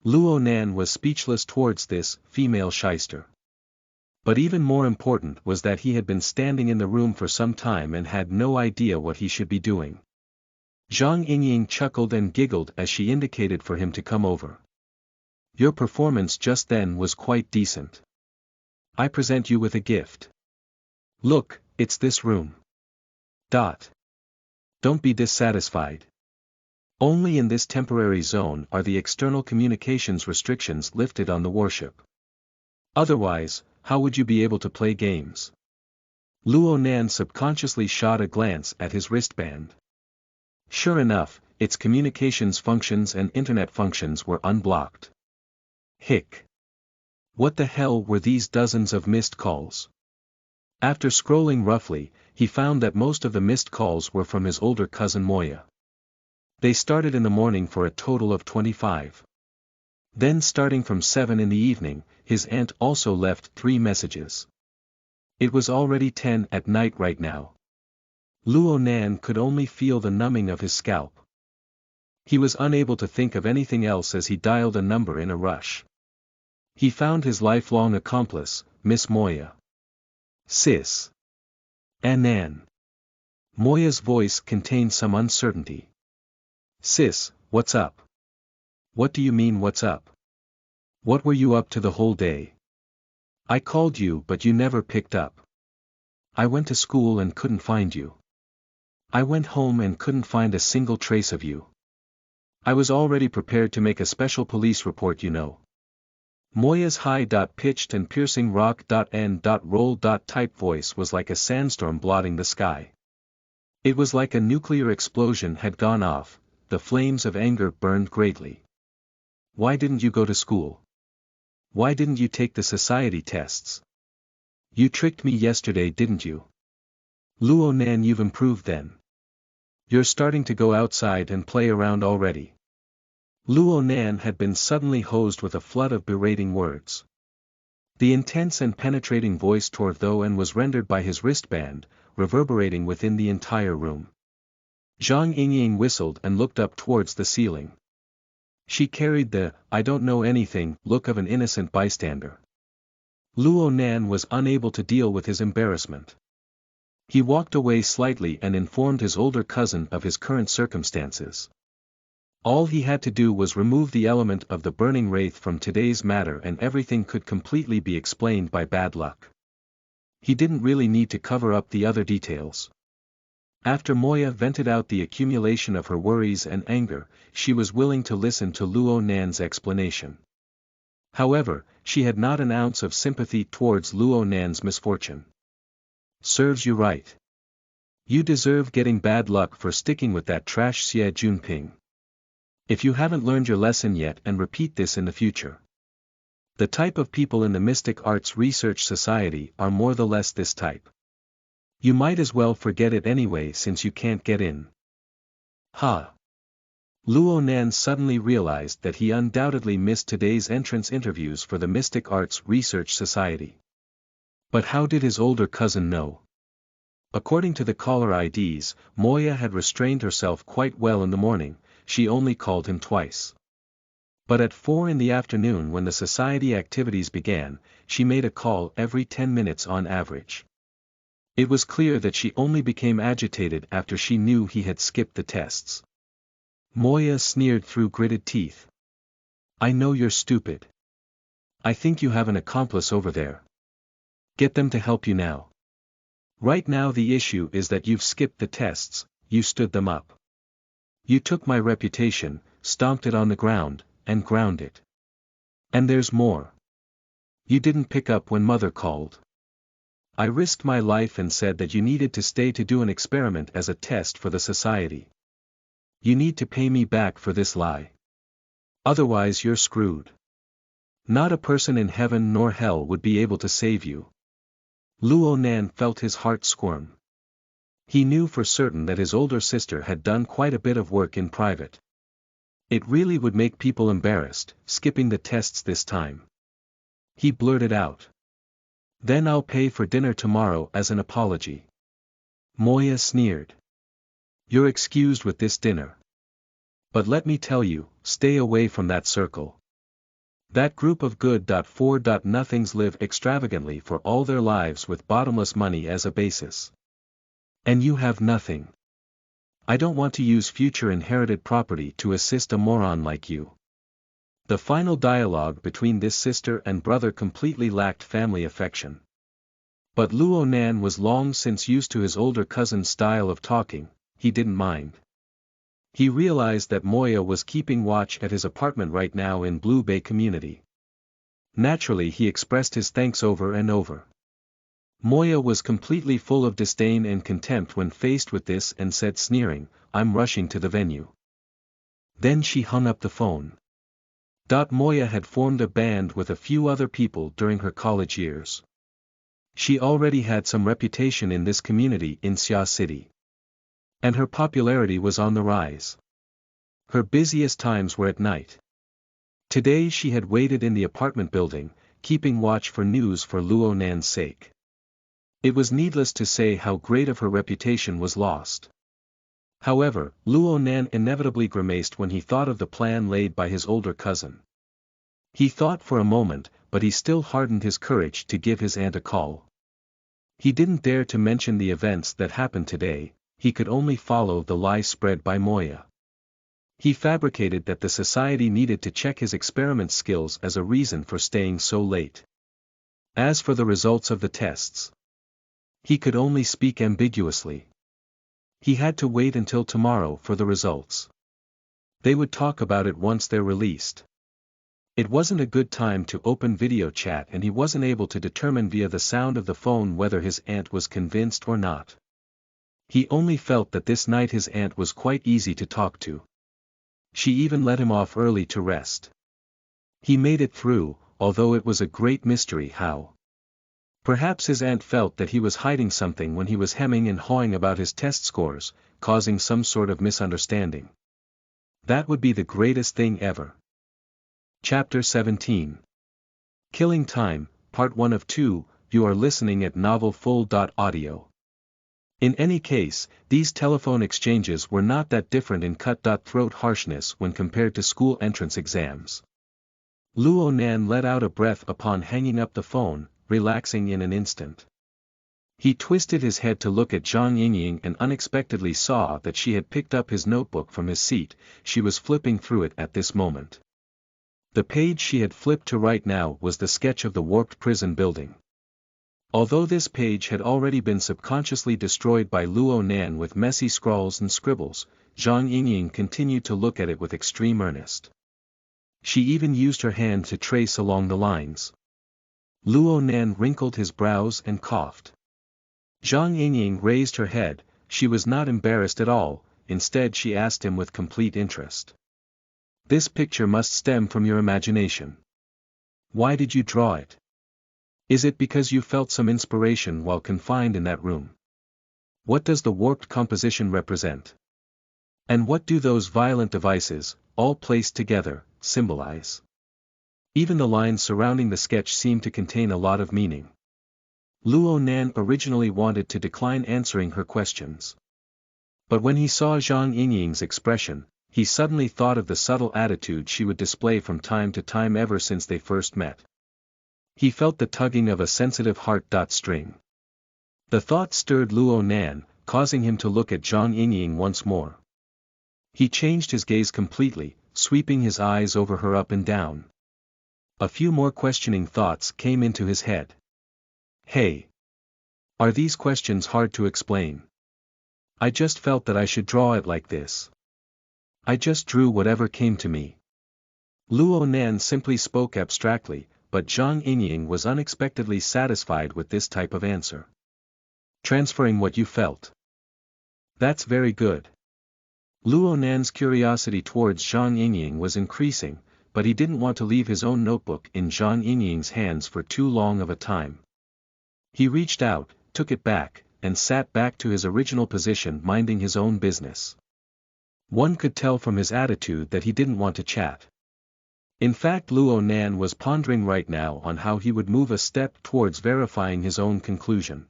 Luo Nan was speechless towards this female shyster. But even more important was that he had been standing in the room for some time and had no idea what he should be doing. Zhang Yingying chuckled and giggled as she indicated for him to come over. Your performance just then was quite decent. I present you with a gift. Look, it's this room. Don't be dissatisfied. Only in this temporary zone are the external communications restrictions lifted on the warship. Otherwise, how would you be able to play games? Luo Nan subconsciously shot a glance at his wristband. Sure enough, its communications functions and internet functions were unblocked. Hick. What the hell were these dozens of missed calls? After scrolling roughly, he found that most of the missed calls were from his older cousin Moya. They started in the morning for a total of 25. Then starting from 7 in the evening, his aunt also left 3 messages. It was already 10 at night right now. Luo Nan could only feel the numbing of his scalp. He was unable to think of anything else as he dialed a number in a rush. He found his lifelong accomplice, Miss Moya. Sis. Nan. Moya's voice contained some uncertainty. Sis, what's up? What do you mean what's up? What were you up to the whole day? I called you but you never picked up. I went to school and couldn't find you. I went home and couldn't find a single trace of you. I was already prepared to make a special police report, you know. Moya's high-pitched and piercing rock-and-roll type voice was like a sandstorm blotting the sky. It was like a nuclear explosion had gone off, the flames of anger burned greatly. Why didn't you go to school? Why didn't you take the society tests? You tricked me yesterday, didn't you? Luo Nan, you've improved then. You're starting to go outside and play around already. Luo Nan had been suddenly hosed with a flood of berating words. The intense and penetrating voice tore though and was rendered by his wristband, reverberating within the entire room. Zhang Yingying whistled and looked up towards the ceiling. She carried the, I don't know anything, look of an innocent bystander. Luo Nan was unable to deal with his embarrassment. He walked away slightly and informed his older cousin of his current circumstances. All he had to do was remove the element of the burning wraith from today's matter and everything could completely be explained by bad luck. He didn't really need to cover up the other details. After Moya vented out the accumulation of her worries and anger, she was willing to listen to Luo Nan's explanation. However, she had not an ounce of sympathy towards Luo Nan's misfortune. Serves you right. You deserve getting bad luck for sticking with that trash Xie Junping. If you haven't learned your lesson yet and repeat this in the future. The type of people in the Mystic Arts Research Society are more or less this type. You might as well forget it anyway since you can't get in. Ha! Luo Nan suddenly realized that he undoubtedly missed today's entrance interviews for the Mystic Arts Research Society. But how did his older cousin know? According to the caller IDs, Moya had restrained herself quite well in the morning, she only called him twice. But at 4 in the afternoon when the society activities began, she made a call every 10 minutes on average. It was clear that she only became agitated after she knew he had skipped the tests. Moya sneered through gritted teeth. I know you're stupid. I think you have an accomplice over there. Get them to help you now. Right now the issue is that you've skipped the tests, you stood them up. You took my reputation, stomped it on the ground, and ground it. And there's more. You didn't pick up when Mother called. I risked my life and said that you needed to stay to do an experiment as a test for the society. You need to pay me back for this lie. Otherwise you're screwed. Not a person in heaven nor hell would be able to save you. Luo Nan felt his heart squirm. He knew for certain that his older sister had done quite a bit of work in private. It really would make people embarrassed, skipping the tests this time. He blurted out. Then I'll pay for dinner tomorrow as an apology. Moya sneered. You're excused with this dinner. But let me tell you, stay away from that circle. That group of good.4.nothings live extravagantly for all their lives with bottomless money as a basis. And you have nothing. I don't want to use future inherited property to assist a moron like you. The final dialogue between this sister and brother completely lacked family affection. But Luo Nan was long since used to his older cousin's style of talking, he didn't mind. He realized that Moya was keeping watch at his apartment right now in Blue Bay Community. Naturally he expressed his thanks over and over. Moya was completely full of disdain and contempt when faced with this and said sneering, I'm rushing to the venue. Then she hung up the phone. Moya had formed a band with a few other people during her college years. She already had some reputation in this community in Xia City. And her popularity was on the rise. Her busiest times were at night. Today she had waited in the apartment building, keeping watch for news for Luo Nan's sake. It was needless to say how great of her reputation was lost. However, Luo Nan inevitably grimaced when he thought of the plan laid by his older cousin. He thought for a moment, but he still hardened his courage to give his aunt a call. He didn't dare to mention the events that happened today, he could only follow the lie spread by Moya. He fabricated that the society needed to check his experiment skills as a reason for staying so late. As for the results of the tests, he could only speak ambiguously. He had to wait until tomorrow for the results. They would talk about it once they're released. It wasn't a good time to open video chat and he wasn't able to determine via the sound of the phone whether his aunt was convinced or not. He only felt that this night his aunt was quite easy to talk to. She even let him off early to rest. He made it through, although it was a great mystery how. Perhaps his aunt felt that he was hiding something when he was hemming and hawing about his test scores, causing some sort of misunderstanding. That would be the greatest thing ever. Chapter 17. Killing Time, Part 1 of 2, you are listening at novelfull.audio. In any case, these telephone exchanges were not that different in cut-throat harshness when compared to school entrance exams. Luo Nan let out a breath upon hanging up the phone, relaxing in an instant. He twisted his head to look at Zhang Yingying and unexpectedly saw that she had picked up his notebook from his seat. She was flipping through it at this moment. The page she had flipped to right now was the sketch of the warped prison building. Although this page had already been subconsciously destroyed by Luo Nan with messy scrawls and scribbles, Zhang Yingying continued to look at it with extreme earnest. She even used her hand to trace along the lines. Luo Nan wrinkled his brows and coughed. Zhang Yingying raised her head. She was not embarrassed at all, instead she asked him with complete interest. This picture must stem from your imagination. Why did you draw it? Is it because you felt some inspiration while confined in that room? What does the warped composition represent? And what do those violent devices, all placed together, symbolize? Even the lines surrounding the sketch seem to contain a lot of meaning. Luo Nan originally wanted to decline answering her questions. But when he saw Zhang Yingying's expression, he suddenly thought of the subtle attitude she would display from time to time ever since they first met. He felt the tugging of a sensitive heart-string. The thought stirred Luo Nan, causing him to look at Zhang Yingying once more. He changed his gaze completely, sweeping his eyes over her up and down. A few more questioning thoughts came into his head. Hey! Are these questions hard to explain? I just felt that I should draw it like this. I just drew whatever came to me. Luo Nan simply spoke abstractly, but Zhang Yingying was unexpectedly satisfied with this type of answer. Transferring what you felt. That's very good. Luo Nan's curiosity towards Zhang Yingying was increasing, but he didn't want to leave his own notebook in Zhang Yingying's hands for too long of a time. He reached out, took it back, and sat back to his original position minding his own business. One could tell from his attitude that he didn't want to chat. In fact, Luo Nan was pondering right now on how he would move a step towards verifying his own conclusion.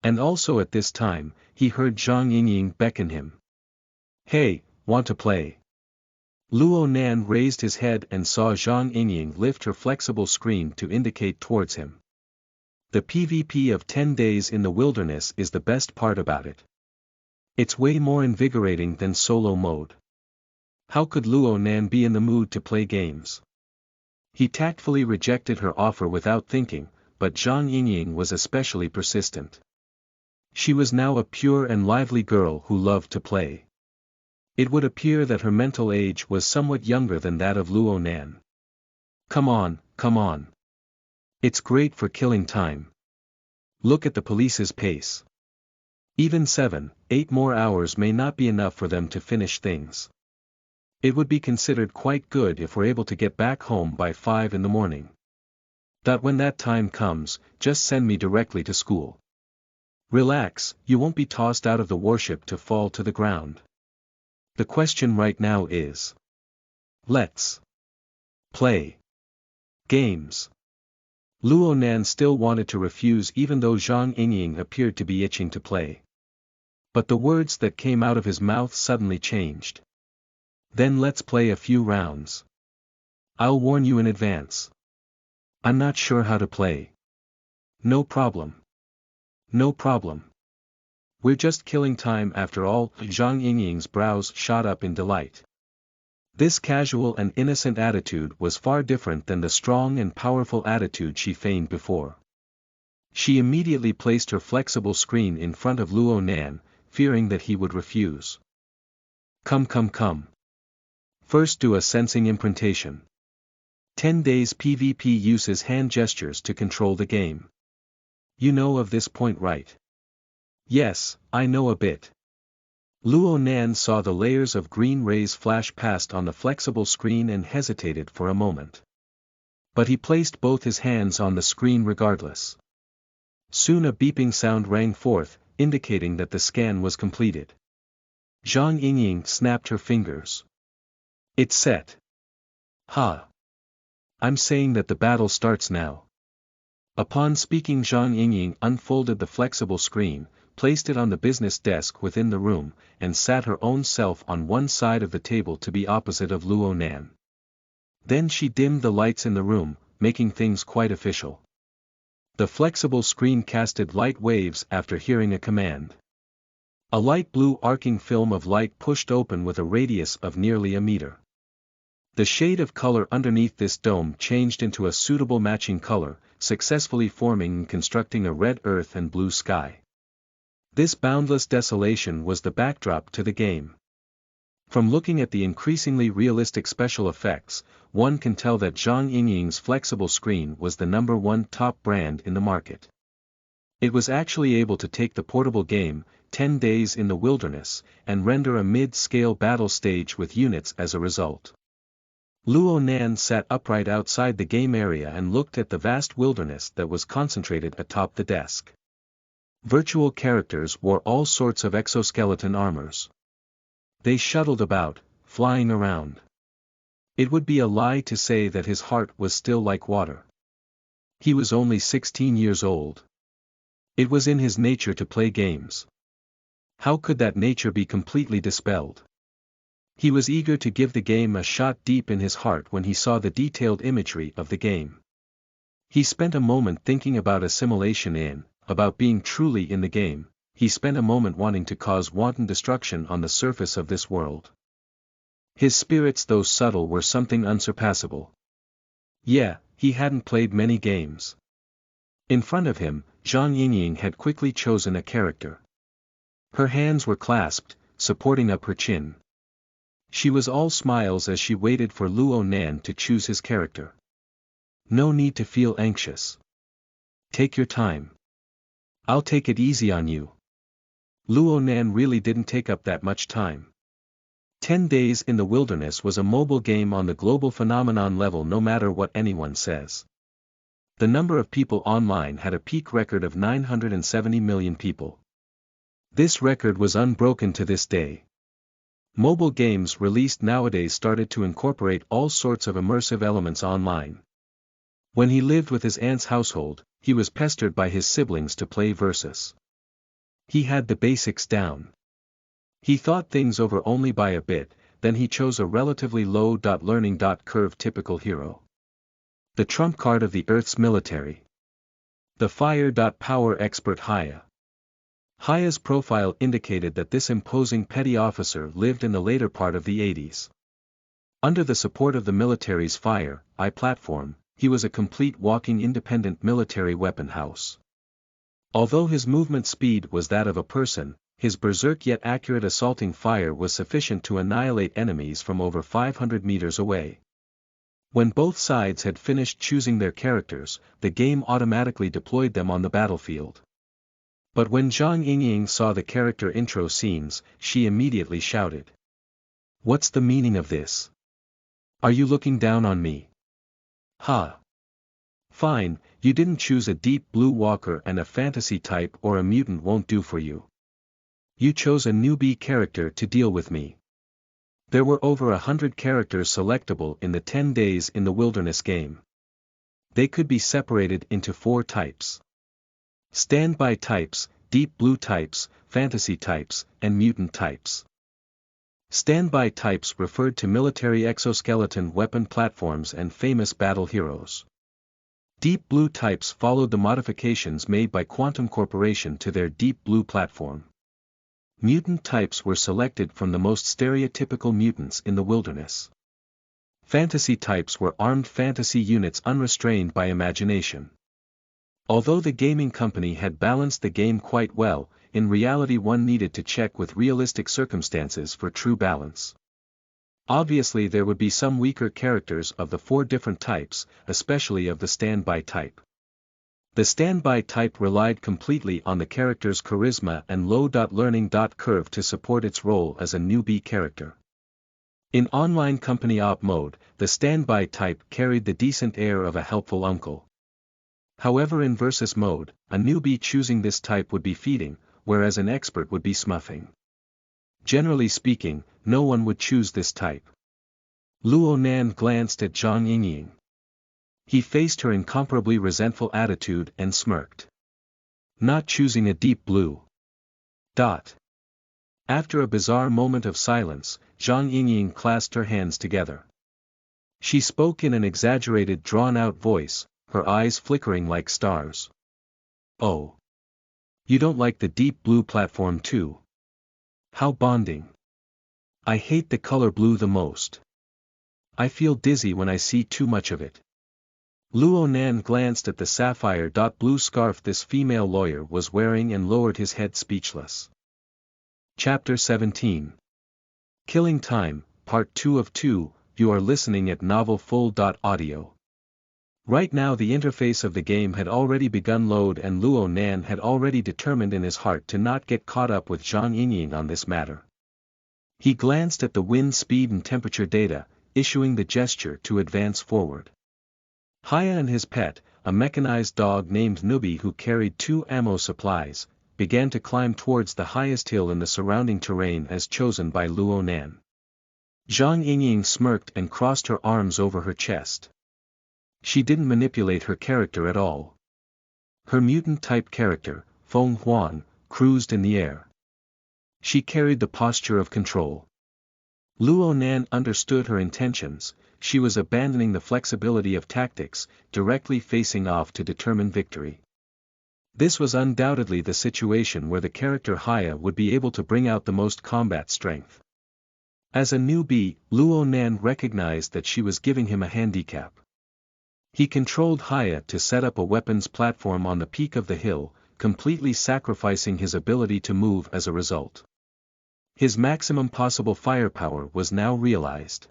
And also at this time, he heard Zhang Yingying beckon him. Hey, want to play? Luo Nan raised his head and saw Zhang Yingying lift her flexible screen to indicate towards him. The PvP of 10 days in the wilderness is the best part about it. It's way more invigorating than solo mode. How could Luo Nan be in the mood to play games? He tactfully rejected her offer without thinking, but Zhang Yingying was especially persistent. She was now a pure and lively girl who loved to play. It would appear that her mental age was somewhat younger than that of Luo Nan. Come on, come on. It's great for killing time. Look at the police's pace. Even 7, 8 more hours may not be enough for them to finish things. It would be considered quite good if we're able to get back home by 5 in the morning. When that time comes, just send me directly to school. Relax, you won't be tossed out of the warship to fall to the ground. The question right now is. Let's play games. Luo Nan still wanted to refuse even though Zhang Yingying appeared to be itching to play. But the words that came out of his mouth suddenly changed. Then let's play a few rounds. I'll warn you in advance. I'm not sure how to play. No problem. No problem. We're just killing time after all. Zhang Yingying's brows shot up in delight. This casual and innocent attitude was far different than the strong and powerful attitude she feigned before. She immediately placed her flexible screen in front of Luo Nan, fearing that he would refuse. Come. First do a sensing imprintation. 10 days PvP uses hand gestures to control the game. You know of this point, right? Yes, I know a bit. Luo Nan saw the layers of green rays flash past on the flexible screen and hesitated for a moment. But he placed both his hands on the screen regardless. Soon a beeping sound rang forth, indicating that the scan was completed. Zhang Yingying snapped her fingers. It's set. Ha! I'm saying that the battle starts now. Upon speaking, Zhang Yingying unfolded the flexible screen, placed it on the business desk within the room, and sat her own self on one side of the table to be opposite of Luo Nan. Then she dimmed the lights in the room, making things quite official. The flexible screen casted light waves after hearing a command. A light blue arcing film of light pushed open with a radius of nearly a meter. The shade of color underneath this dome changed into a suitable matching color, successfully forming and constructing a red earth and blue sky. This boundless desolation was the backdrop to the game. From looking at the increasingly realistic special effects, one can tell that Zhang Yingying's flexible screen was the #1 top brand in the market. It was actually able to take the portable game, 10 Days in the Wilderness, and render a mid-scale battle stage with units as a result. Luo Nan sat upright outside the game area and looked at the vast wilderness that was concentrated atop the desk. Virtual characters wore all sorts of exoskeleton armors. They shuttled about, flying around. It would be a lie to say that his heart was still like water. He was only 16 years old. It was in his nature to play games. How could that nature be completely dispelled? He was eager to give the game a shot deep in his heart when he saw the detailed imagery of the game. He spent a moment thinking about assimilation about being truly in the game. He spent a moment wanting to cause wanton destruction on the surface of this world. His spirits, though subtle, were something unsurpassable. Yeah, he hadn't played many games. In front of him, Zhang Yingying had quickly chosen a character. Her hands were clasped, supporting up her chin. She was all smiles as she waited for Luo Nan to choose his character. No need to feel anxious. Take your time. I'll take it easy on you. Luo Nan really didn't take up that much time. 10 Days in the Wilderness was a mobile game on the global phenomenon level, no matter what anyone says. The number of people online had a peak record of 970 million people. This record was unbroken to this day. Mobile games released nowadays started to incorporate all sorts of immersive elements online. When he lived with his aunt's household, he was pestered by his siblings to play Versus. He had the basics down. He thought things over only by a bit, then he chose a relatively low learning curve typical hero. The trump card of the Earth's military. The fire power expert Haya. Haya's profile indicated that this imposing petty officer lived in the later part of the 80s. Under the support of the military's Fire I platform, he was a complete walking independent military weapon house. Although his movement speed was that of a person, his berserk yet accurate assaulting fire was sufficient to annihilate enemies from over 500 meters away. When both sides had finished choosing their characters, the game automatically deployed them on the battlefield. But when Zhang Yingying saw the character intro scenes, she immediately shouted. What's the meaning of this? Are you looking down on me? Ha! Fine, you didn't choose a deep blue walker and a fantasy type, or a mutant won't do for you. You chose a newbie character to deal with me. There were over 100 characters selectable in the 10 Days in the Wilderness game. They could be separated into 4 types. Standby types, Deep Blue types, Fantasy types, and Mutant types. Standby types referred to military exoskeleton weapon platforms and famous battle heroes. Deep Blue types followed the modifications made by Quantum Corporation to their Deep Blue platform. Mutant types were selected from the most stereotypical mutants in the wilderness. Fantasy types were armed fantasy units unrestrained by imagination. Although the gaming company had balanced the game quite well, in reality one needed to check with realistic circumstances for true balance. Obviously there would be some weaker characters of the 4 different types, especially of the standby type. The standby type relied completely on the character's charisma and low learning curve to support its role as a newbie character. In online company op mode, the standby type carried the decent air of a helpful uncle. However, in versus mode, a newbie choosing this type would be feeding, whereas an expert would be smuffing. Generally speaking, no one would choose this type. Luo Nan glanced at Zhang Yingying. He faced her incomparably resentful attitude and smirked. Not choosing a Deep Blue. After a bizarre moment of silence, Zhang Yingying clasped her hands together. She spoke in an exaggerated drawn-out voice, her eyes flickering like stars. Oh. You don't like the Deep Blue platform too? How bonding. I hate the color blue the most. I feel dizzy when I see too much of it. Luo Nan glanced at the sapphire blue scarf this female lawyer was wearing and lowered his head speechless. Chapter 17. Killing Time, Part 2 of 2, you are listening at novelfull.audio. Right now the interface of the game had already begun load and Luo Nan had already determined in his heart to not get caught up with Zhang Yingying on this matter. He glanced at the wind speed and temperature data, issuing the gesture to advance forward. Haya and his pet, a mechanized dog named Nubi who carried 2 ammo supplies, began to climb towards the highest hill in the surrounding terrain as chosen by Luo Nan. Zhang Yingying smirked and crossed her arms over her chest. She didn't manipulate her character at all. Her mutant-type character, Feng Huang, cruised in the air. She carried the posture of control. Luo Nan understood her intentions, she was abandoning the flexibility of tactics, directly facing off to determine victory. This was undoubtedly the situation where the character Haya would be able to bring out the most combat strength. As a newbie, Luo Nan recognized that she was giving him a handicap. He controlled Haya to set up a weapons platform on the peak of the hill, completely sacrificing his ability to move as a result. His maximum possible firepower was now realized.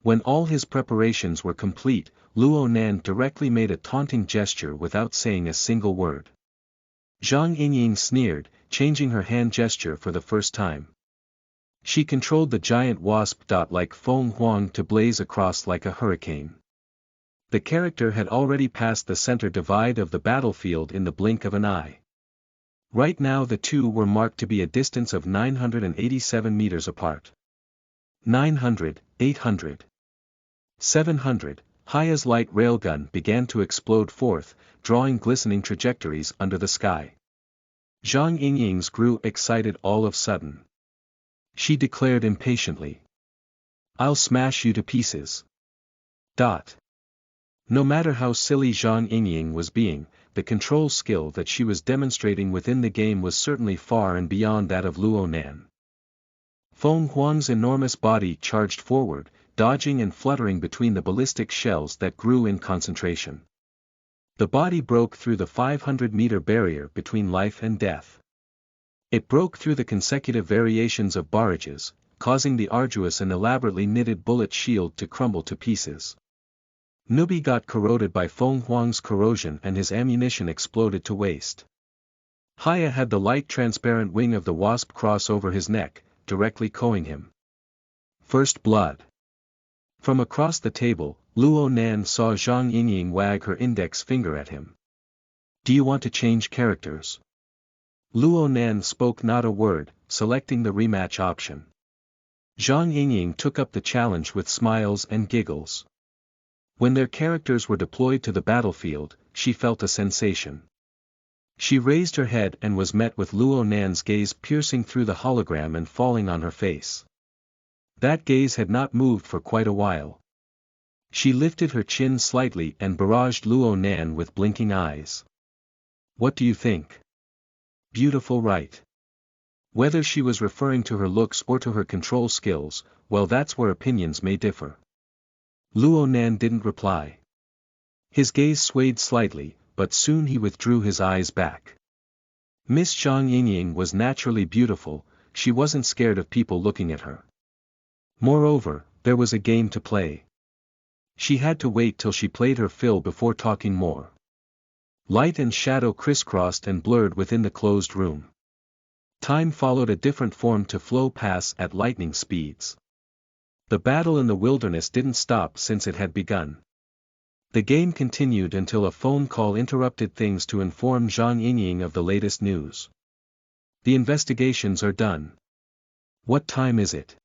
When all his preparations were complete, Luo Nan directly made a taunting gesture without saying a single word. Zhang Yingying sneered, changing her hand gesture for the first time. She controlled the giant wasp like Feng Huang to blaze across like a hurricane. The character had already passed the center divide of the battlefield in the blink of an eye. Right now the two were marked to be a distance of 987 meters apart. 900, 800. 700, Haya's light railgun began to explode forth, drawing glistening trajectories under the sky. Zhang Yingying's grew excited all of a sudden. She declared impatiently. I'll smash you to pieces. No matter how silly Zhang Yingying was being, the control skill that she was demonstrating within the game was certainly far and beyond that of Luo Nan. Feng Huang's enormous body charged forward, dodging and fluttering between the ballistic shells that grew in concentration. The body broke through the 500-meter barrier between life and death. It broke through the consecutive variations of barrages, causing the arduous and elaborately knitted bullet shield to crumble to pieces. Nubi got corroded by Feng Huang's corrosion and his ammunition exploded to waste. Haya had the light transparent wing of the wasp cross over his neck, directly coing him. First blood. From across the table, Luo Nan saw Zhang Yingying wag her index finger at him. Do you want to change characters? Luo Nan spoke not a word, selecting the rematch option. Zhang Yingying took up the challenge with smiles and giggles. When their characters were deployed to the battlefield, she felt a sensation. She raised her head and was met with Luo Nan's gaze piercing through the hologram and falling on her face. That gaze had not moved for quite a while. She lifted her chin slightly and barraged Luo Nan with blinking eyes. What do you think? Beautiful, right? Whether she was referring to her looks or to her control skills, well, that's where opinions may differ. Luo Nan didn't reply. His gaze swayed slightly, but soon he withdrew his eyes back. Miss Zhang Yingying was naturally beautiful, she wasn't scared of people looking at her. Moreover, there was a game to play. She had to wait till she played her fill before talking more. Light and shadow crisscrossed and blurred within the closed room. Time followed a different form to flow past at lightning speeds. The battle in the wilderness didn't stop since it had begun. The game continued until a phone call interrupted things to inform Zhang Yingying of the latest news. The investigations are done. What time is it?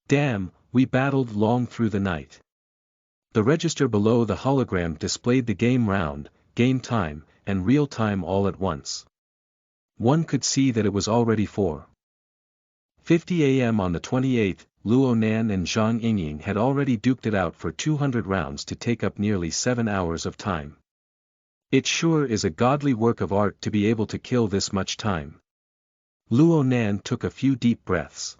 Damn, we battled long through the night. The register below the hologram displayed the game round, game time, and real time all at once. One could see that it was already 4:50 a.m. on the 28th, Luo Nan and Zhang Yingying had already duked it out for 200 rounds to take up nearly 7 hours of time. It sure is a godly work of art to be able to kill this much time. Luo Nan took a few deep breaths.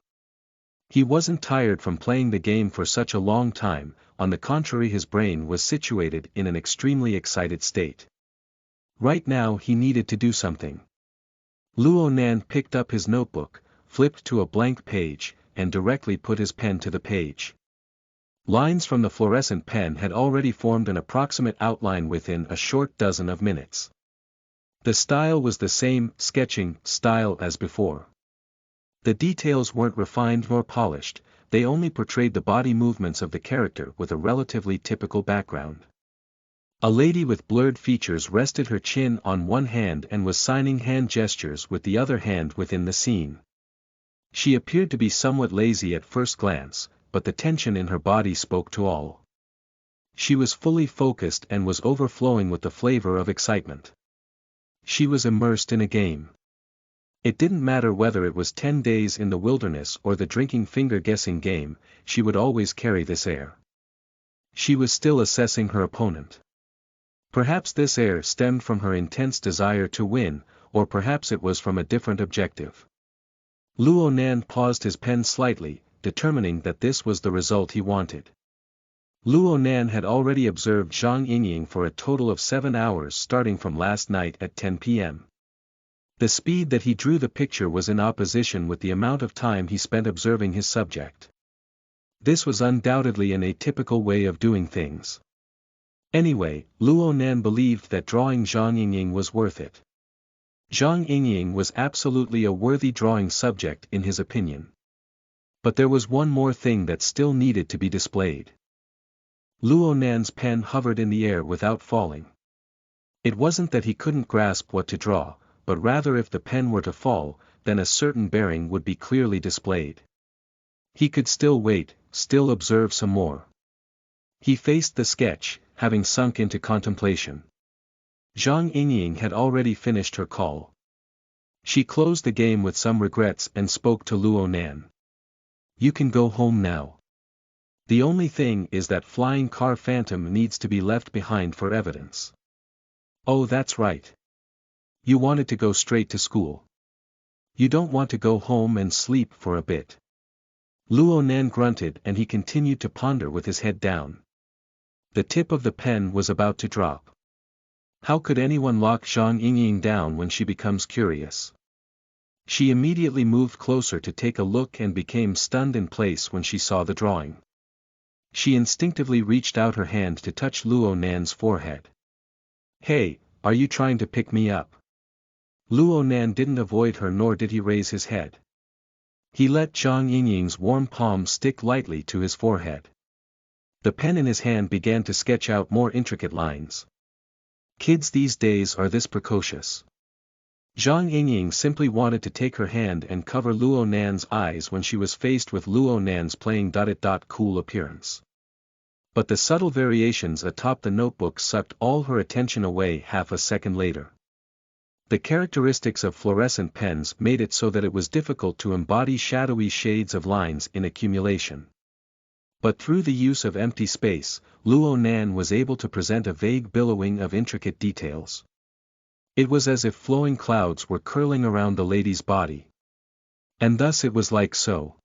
He wasn't tired from playing the game for such a long time, on the contrary his brain was situated in an extremely excited state. Right now he needed to do something. Luo Nan picked up his notebook, flipped to a blank page, and directly put his pen to the page. Lines from the fluorescent pen had already formed an approximate outline within a short dozen of minutes. The style was the same, sketching style as before. The details weren't refined nor polished, they only portrayed the body movements of the character with a relatively typical background. A lady with blurred features rested her chin on one hand and was signing hand gestures with the other hand within the scene. She appeared to be somewhat lazy at first glance, but the tension in her body spoke to all. She was fully focused and was overflowing with the flavor of excitement. She was immersed in a game. It didn't matter whether it was 10 days in the wilderness or the drinking finger-guessing game, she would always carry this air. She was still assessing her opponent. Perhaps this air stemmed from her intense desire to win, or perhaps it was from a different objective. Luo Nan paused his pen slightly, determining that this was the result he wanted. Luo Nan had already observed Zhang Yingying for a total of 7 hours starting from last night at 10 p.m. The speed that he drew the picture was in opposition with the amount of time he spent observing his subject. This was undoubtedly an atypical way of doing things. Anyway, Luo Nan believed that drawing Zhang Yingying was worth it. Zhang Yingying was absolutely a worthy drawing subject in his opinion. But there was one more thing that still needed to be displayed. Luo Nan's pen hovered in the air without falling. It wasn't that he couldn't grasp what to draw, but rather if the pen were to fall, then a certain bearing would be clearly displayed. He could still wait, still observe some more. He faced the sketch, having sunk into contemplation. Zhang Yingying had already finished her call. She closed the game with some regrets and spoke to Luo Nan. You can go home now. The only thing is that flying car phantom needs to be left behind for evidence. Oh, that's right. You wanted to go straight to school. You don't want to go home and sleep for a bit. Luo Nan grunted and he continued to ponder with his head down. The tip of the pen was about to drop. How could anyone lock Zhang Yingying down when she becomes curious? She immediately moved closer to take a look and became stunned in place when she saw the drawing. She instinctively reached out her hand to touch Luo Nan's forehead. Hey, are you trying to pick me up? Luo Nan didn't avoid her nor did he raise his head. He let Zhang Yingying's warm palm stick lightly to his forehead. The pen in his hand began to sketch out more intricate lines. Kids these days are this precocious. Zhang Yingying simply wanted to take her hand and cover Luo Nan's eyes when she was faced with Luo Nan's playing cool appearance. But the subtle variations atop the notebook sucked all her attention away half a second later. The characteristics of fluorescent pens made it so that it was difficult to embody shadowy shades of lines in accumulation. But through the use of empty space, Luo Nan was able to present a vague billowing of intricate details. It was as if flowing clouds were curling around the lady's body. And thus it was like so.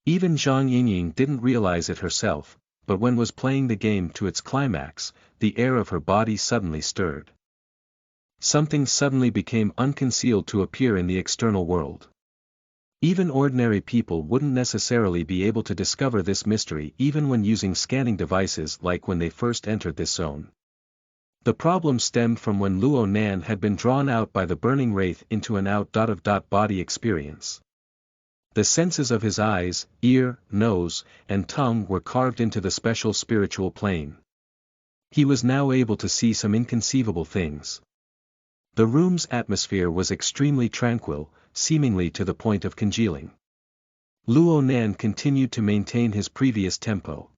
Even Zhang Yingying didn't realize it herself, but when was playing the game to its climax, the air of her body suddenly stirred. Something suddenly became unconcealed to appear in the external world. Even ordinary people wouldn't necessarily be able to discover this mystery even when using scanning devices like when they first entered this zone. The problem stemmed from when Luo Nan had been drawn out by the burning wraith into an out-body experience. The senses of his eyes, ear, nose, and tongue were carved into the special spiritual plane. He was now able to see some inconceivable things. The room's atmosphere was extremely tranquil, seemingly to the point of congealing. Luo Nan continued to maintain his previous tempo.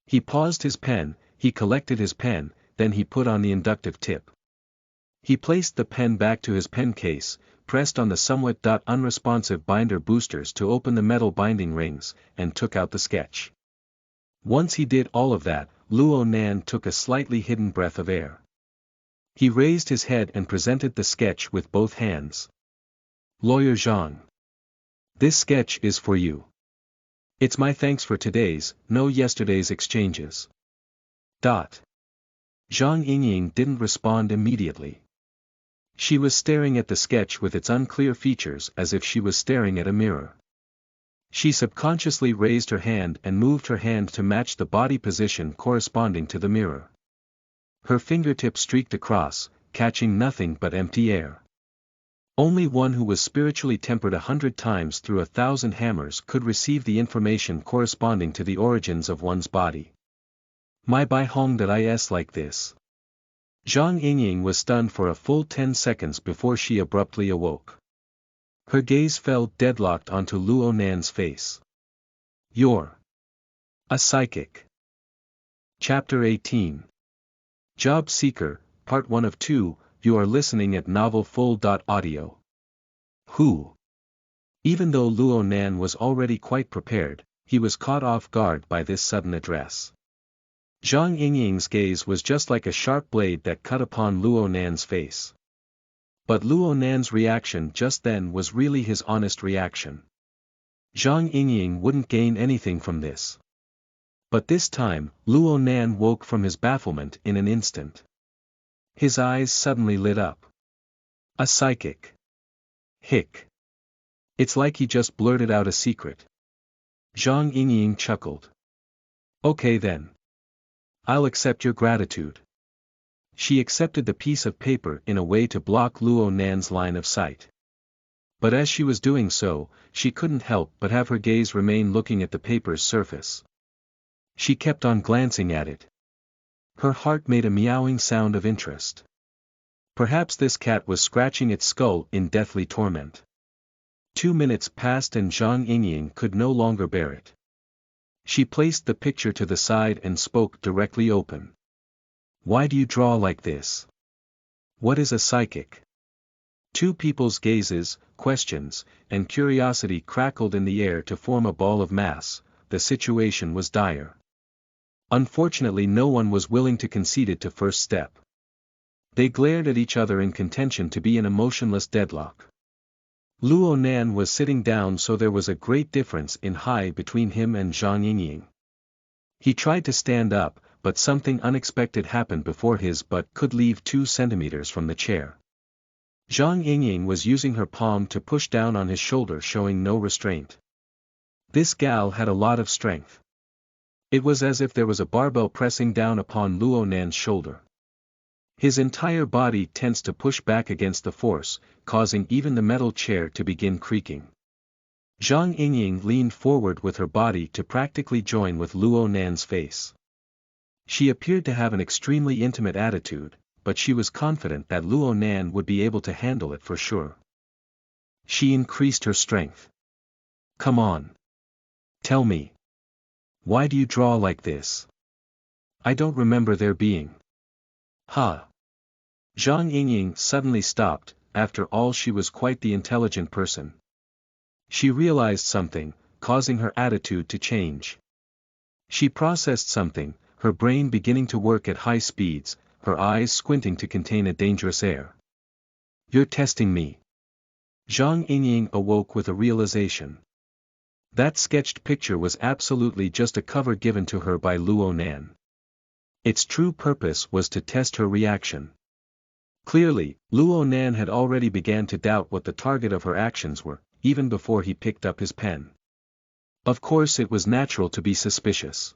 He paused his pen, he collected his pen, then he put on the inductive tip. He placed the pen back to his pen case, pressed on the somewhat unresponsive binder boosters to open the metal binding rings, and took out the sketch. Once he did all of that, Luo Nan took a slightly hidden breath of air. He raised his head and presented the sketch with both hands. Lawyer Zhang. This sketch is for you. It's my thanks for today's, no yesterday's exchanges. Zhang Yingying didn't respond immediately. She was staring at the sketch with its unclear features as if she was staring at a mirror. She subconsciously raised her hand and moved her hand to match the body position corresponding to the mirror. Her fingertip streaked across, catching nothing but empty air. Only one who was spiritually tempered 100 times through 1,000 hammers could receive the information corresponding to the origins of one's body. My Bai Hong that is like this. Zhang Yingying was stunned for a full 10 seconds before she abruptly awoke. Her gaze fell deadlocked onto Luo Nan's face. You're a psychic. Chapter 18. Job Seeker, Part 1 of 2, you are listening at novelfull.audio. Who? Even though Luo Nan was already quite prepared, he was caught off guard by this sudden address. Zhang Yingying's gaze was just like a sharp blade that cut upon Luo Nan's face. But Luo Nan's reaction just then was really his honest reaction. Zhang Yingying wouldn't gain anything from this. But this time, Luo Nan woke from his bafflement in an instant. His eyes suddenly lit up. A psychic. Hick. It's like he just blurted out a secret. Zhang Yingying chuckled. Okay then. I'll accept your gratitude. She accepted the piece of paper in a way to block Luo Nan's line of sight. But as she was doing so, she couldn't help but have her gaze remain looking at the paper's surface. She kept on glancing at it. Her heart made a meowing sound of interest. Perhaps this cat was scratching its skull in deathly torment. 2 minutes passed and Zhang Yingying could no longer bear it. She placed the picture to the side and spoke directly open. Why do you draw like this? What is a psychic? Two people's gazes, questions, and curiosity crackled in the air to form a ball of mass. The situation was dire. Unfortunately no one was willing to concede it to first step. They glared at each other in contention to be in a motionless deadlock. Luo Nan was sitting down, so there was a great difference in height between him and Zhang Yingying. He tried to stand up, but something unexpected happened before his butt could leave 2 centimeters from the chair. Zhang Yingying was using her palm to push down on his shoulder, showing no restraint. This gal had a lot of strength. It was as if there was a barbell pressing down upon Luo Nan's shoulder. His entire body tensed to push back against the force, causing even the metal chair to begin creaking. Zhang Yingying leaned forward with her body to practically join with Luo Nan's face. She appeared to have an extremely intimate attitude, but she was confident that Luo Nan would be able to handle it for sure. She increased her strength. Come on. Tell me. Why do you draw like this? I don't remember there being. Ha. Zhang Yingying suddenly stopped. After all, she was quite the intelligent person. She realized something, causing her attitude to change. She processed something, her brain beginning to work at high speeds, her eyes squinting to contain a dangerous air. You're testing me. Zhang Yingying awoke with a realization. That sketched picture was absolutely just a cover given to her by Luo Nan. Its true purpose was to test her reaction. Clearly, Luo Nan had already began to doubt what the target of her actions were, even before he picked up his pen. Of course, it was natural to be suspicious.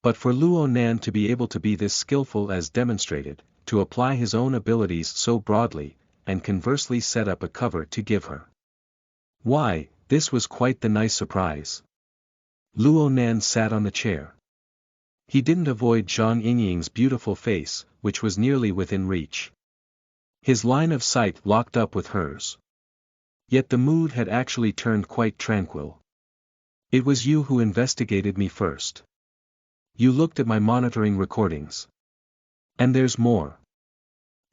But for Luo Nan to be able to be this skillful as demonstrated, to apply his own abilities so broadly, and conversely set up a cover to give her. Why, this was quite the nice surprise. Luo Nan sat on the chair. He didn't avoid Zhang Yingying's beautiful face, which was nearly within reach. His line of sight locked up with hers. Yet the mood had actually turned quite tranquil. It was you who investigated me first. You looked at my monitoring recordings. And there's more.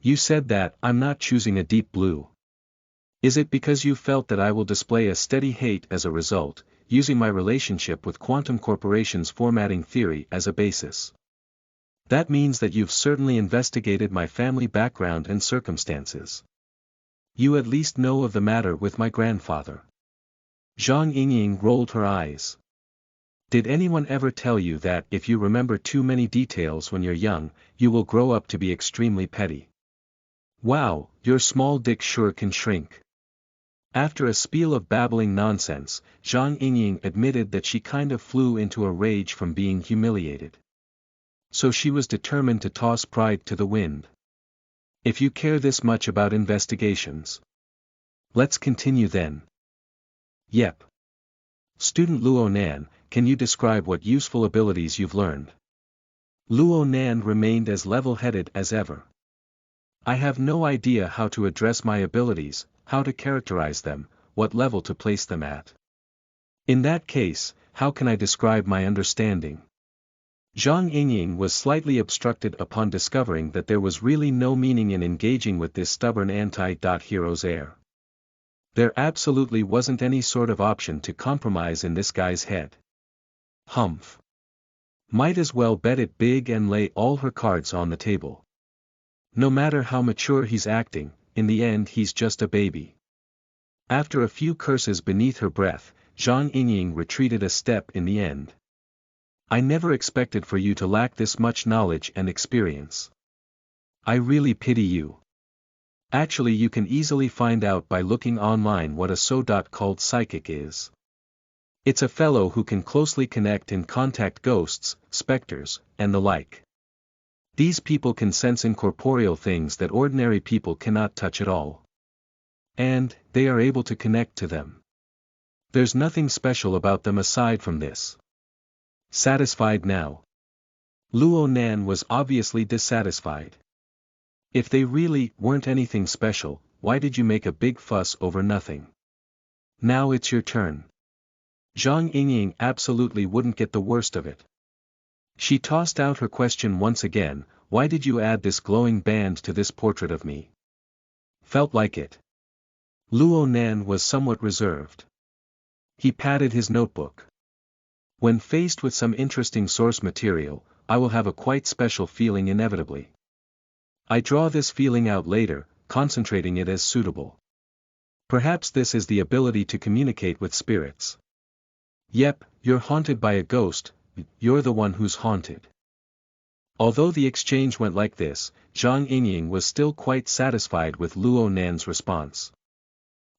You said that I'm not choosing a deep blue. Is it because you felt that I will display a steady hate as a result, using my relationship with Quantum Corporation's formatting theory as a basis? That means that you've certainly investigated my family background and circumstances. You at least know of the matter with my grandfather. Zhang Yingying rolled her eyes. Did anyone ever tell you that if you remember too many details when you're young, you will grow up to be extremely petty? Wow, your small dick sure can shrink. After a spiel of babbling nonsense, Zhang Yingying admitted that she kind of flew into a rage from being humiliated. So she was determined to toss pride to the wind. If you care this much about investigations. Let's continue then. Yep. Student Luo Nan, can you describe what useful abilities you've learned? Luo Nan remained as level-headed as ever. I have no idea how to address my abilities, how to characterize them, what level to place them at. In that case, how can I describe my understanding? Zhang Yingying was slightly obstructed upon discovering that there was really no meaning in engaging with this stubborn anti-hero's heir. There absolutely wasn't any sort of option to compromise in this guy's head. Humph. Might as well bet it big and lay all her cards on the table. No matter how mature he's acting, in the end he's just a baby. After a few curses beneath her breath, Zhang Yingying retreated a step in the end. I never expected for you to lack this much knowledge and experience. I really pity you. Actually, you can easily find out by looking online what a so-called psychic is. It's a fellow who can closely connect and contact ghosts, specters, and the like. These people can sense incorporeal things that ordinary people cannot touch at all. And, they are able to connect to them. There's nothing special about them aside from this. Satisfied now? Luo Nan was obviously dissatisfied. If they really weren't anything special, why did you make a big fuss over nothing? Now it's your turn. Zhang Yingying absolutely wouldn't get the worst of it. She tossed out her question once again, why did you add this glowing band to this portrait of me? Felt like it. Luo Nan was somewhat reserved. He patted his notebook. When faced with some interesting source material, I will have a quite special feeling inevitably. I draw this feeling out later, concentrating it as suitable. Perhaps this is the ability to communicate with spirits. Yep, you're haunted by a ghost, you're the one who's haunted. Although the exchange went like this, Zhang Yingying was still quite satisfied with Luo Nan's response.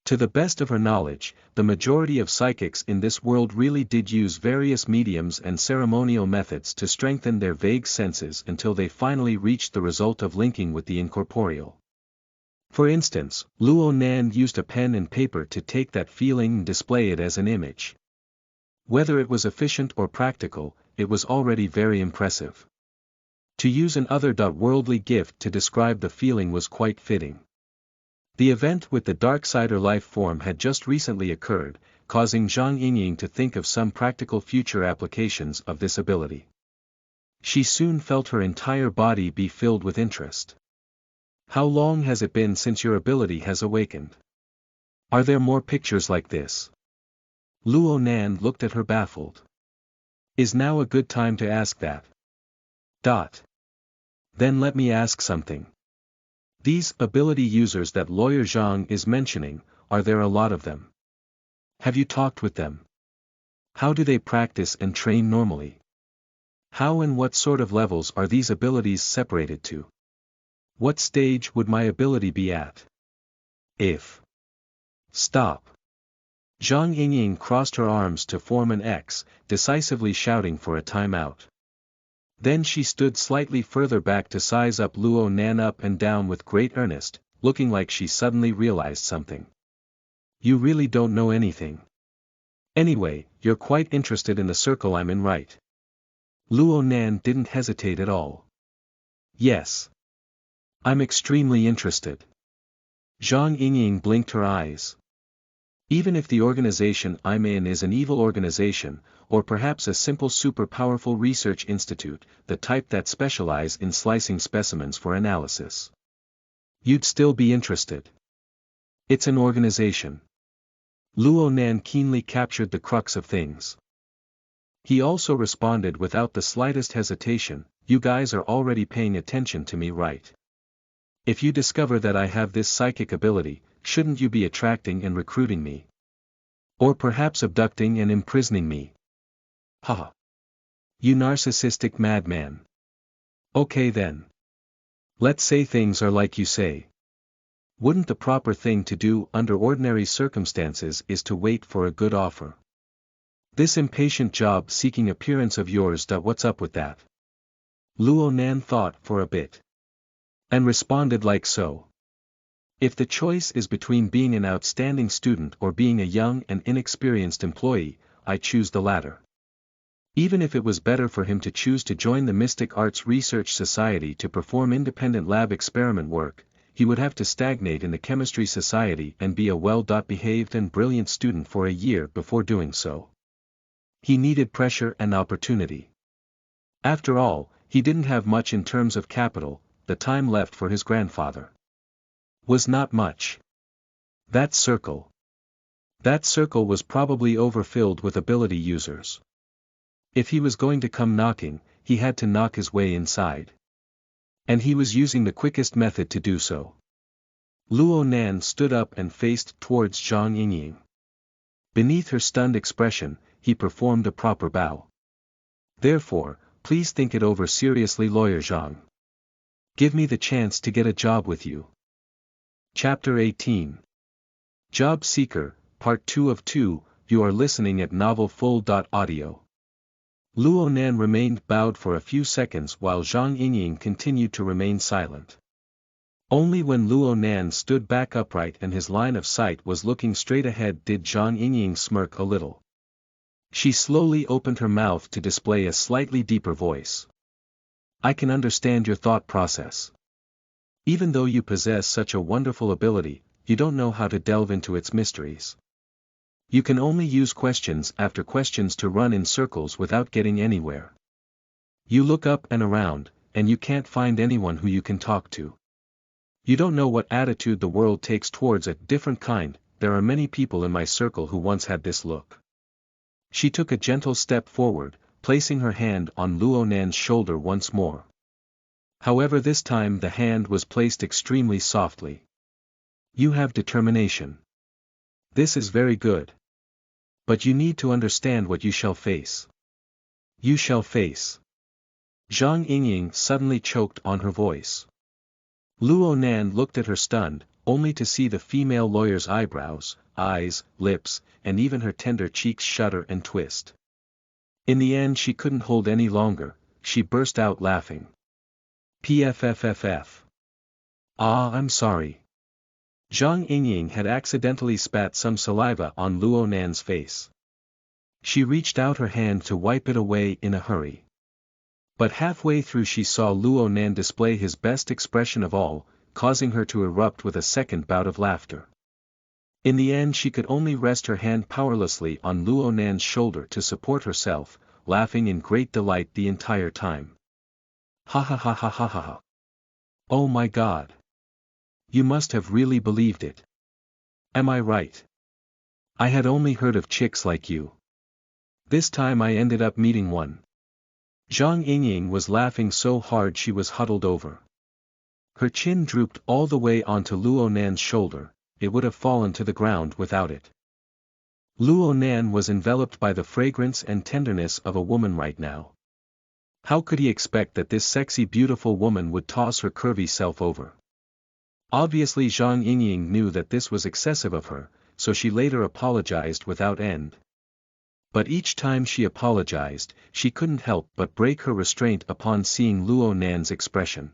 To the best of her knowledge, the majority of psychics in this world really did use various mediums and ceremonial methods to strengthen their vague senses until they finally reached the result of linking with the incorporeal. For instance, Luo Nan used a pen and paper to take that feeling and display it as an image. Whether it was efficient or practical, it was already very impressive. To use an other-worldly gift to describe the feeling was quite fitting. The event with the Darksider life form had just recently occurred, causing Zhang Yingying to think of some practical future applications of this ability. She soon felt her entire body be filled with interest. How long has it been since your ability has awakened? Are there more pictures like this? Luo Nan looked at her baffled. Is now a good time to ask that? Then let me ask something. These ability users that Lawyer Zhang is mentioning, are there a lot of them? Have you talked with them? How do they practice and train normally? How and what sort of levels are these abilities separated to? What stage would my ability be at? If. Stop. Zhang Yingying crossed her arms to form an X, decisively shouting for a timeout. Then she stood slightly further back to size up Luo Nan up and down with great earnest, looking like she suddenly realized something. You really don't know anything. Anyway, you're quite interested in the circle I'm in, right? Luo Nan didn't hesitate at all. Yes. I'm extremely interested. Zhang Yingying blinked her eyes. Even if the organization I'm in is an evil organization, or perhaps a simple super powerful research institute, the type that specialize in slicing specimens for analysis, you'd still be interested. It's an organization. Luo Nan keenly captured the crux of things. He also responded without the slightest hesitation, you guys are already paying attention to me, right? If you discover that I have this psychic ability, shouldn't you be attracting and recruiting me? Or perhaps abducting and imprisoning me? Haha. You narcissistic madman. Okay then. Let's say things are like you say. Wouldn't the proper thing to do under ordinary circumstances is to wait for a good offer? This impatient job-seeking appearance of yours, what's up with that? Luo Nan thought for a bit. And responded like so. If the choice is between being an outstanding student or being a young and inexperienced employee, I choose the latter. Even if it was better for him to choose to join the Mystic Arts Research Society to perform independent lab experiment work, he would have to stagnate in the Chemistry Society and be a well-behaved and brilliant student for a year before doing so. He needed pressure and opportunity. After all, he didn't have much in terms of capital, the time left for his grandfather was not much. That circle was probably overfilled with ability users. If he was going to come knocking, he had to knock his way inside. And he was using the quickest method to do so. Luo Nan stood up and faced towards Zhang Yingying. Beneath her stunned expression, he performed a proper bow. Therefore, please think it over seriously, Lawyer Zhang. Give me the chance to get a job with you. Chapter 18. Job Seeker, Part 2 of 2, you are listening at novelfull.audio. Luo Nan remained bowed for a few seconds while Zhang Yingying continued to remain silent. Only when Luo Nan stood back upright and his line of sight was looking straight ahead did Zhang Yingying smirk a little. She slowly opened her mouth to display a slightly deeper voice. I can understand your thought process. Even though you possess such a wonderful ability, you don't know how to delve into its mysteries. You can only use questions after questions to run in circles without getting anywhere. You look up and around, and you can't find anyone who you can talk to. You don't know what attitude the world takes towards a different kind. There are many people in my circle who once had this look. She took a gentle step forward, placing her hand on Luo Nan's shoulder once more. However, this time the hand was placed extremely softly. You have determination. This is very good. But you need to understand what you shall face. You shall face. Zhang Yingying suddenly choked on her voice. Luo Nan looked at her stunned, only to see the female lawyer's eyebrows, eyes, lips, and even her tender cheeks shudder and twist. In the end she couldn't hold any longer, she burst out laughing. PFFFF. Ah, I'm sorry. Zhang Yingying had accidentally spat some saliva on Luo Nan's face. She reached out her hand to wipe it away in a hurry. But halfway through she saw Luo Nan display his best expression of all, causing her to erupt with a second bout of laughter. In the end she could only rest her hand powerlessly on Luo Nan's shoulder to support herself, laughing in great delight the entire time. Ha ha ha ha ha ha ha. Oh my God. You must have really believed it. Am I right? I had only heard of chicks like you. This time I ended up meeting one. Zhang Yingying was laughing so hard she was huddled over. Her chin drooped all the way onto Luo Nan's shoulder, it would have fallen to the ground without it. Luo Nan was enveloped by the fragrance and tenderness of a woman right now. How could he expect that this sexy beautiful woman would toss her curvy self over? Obviously Zhang Yingying knew that this was excessive of her, so she later apologized without end. But each time she apologized, she couldn't help but break her restraint upon seeing Luo Nan's expression.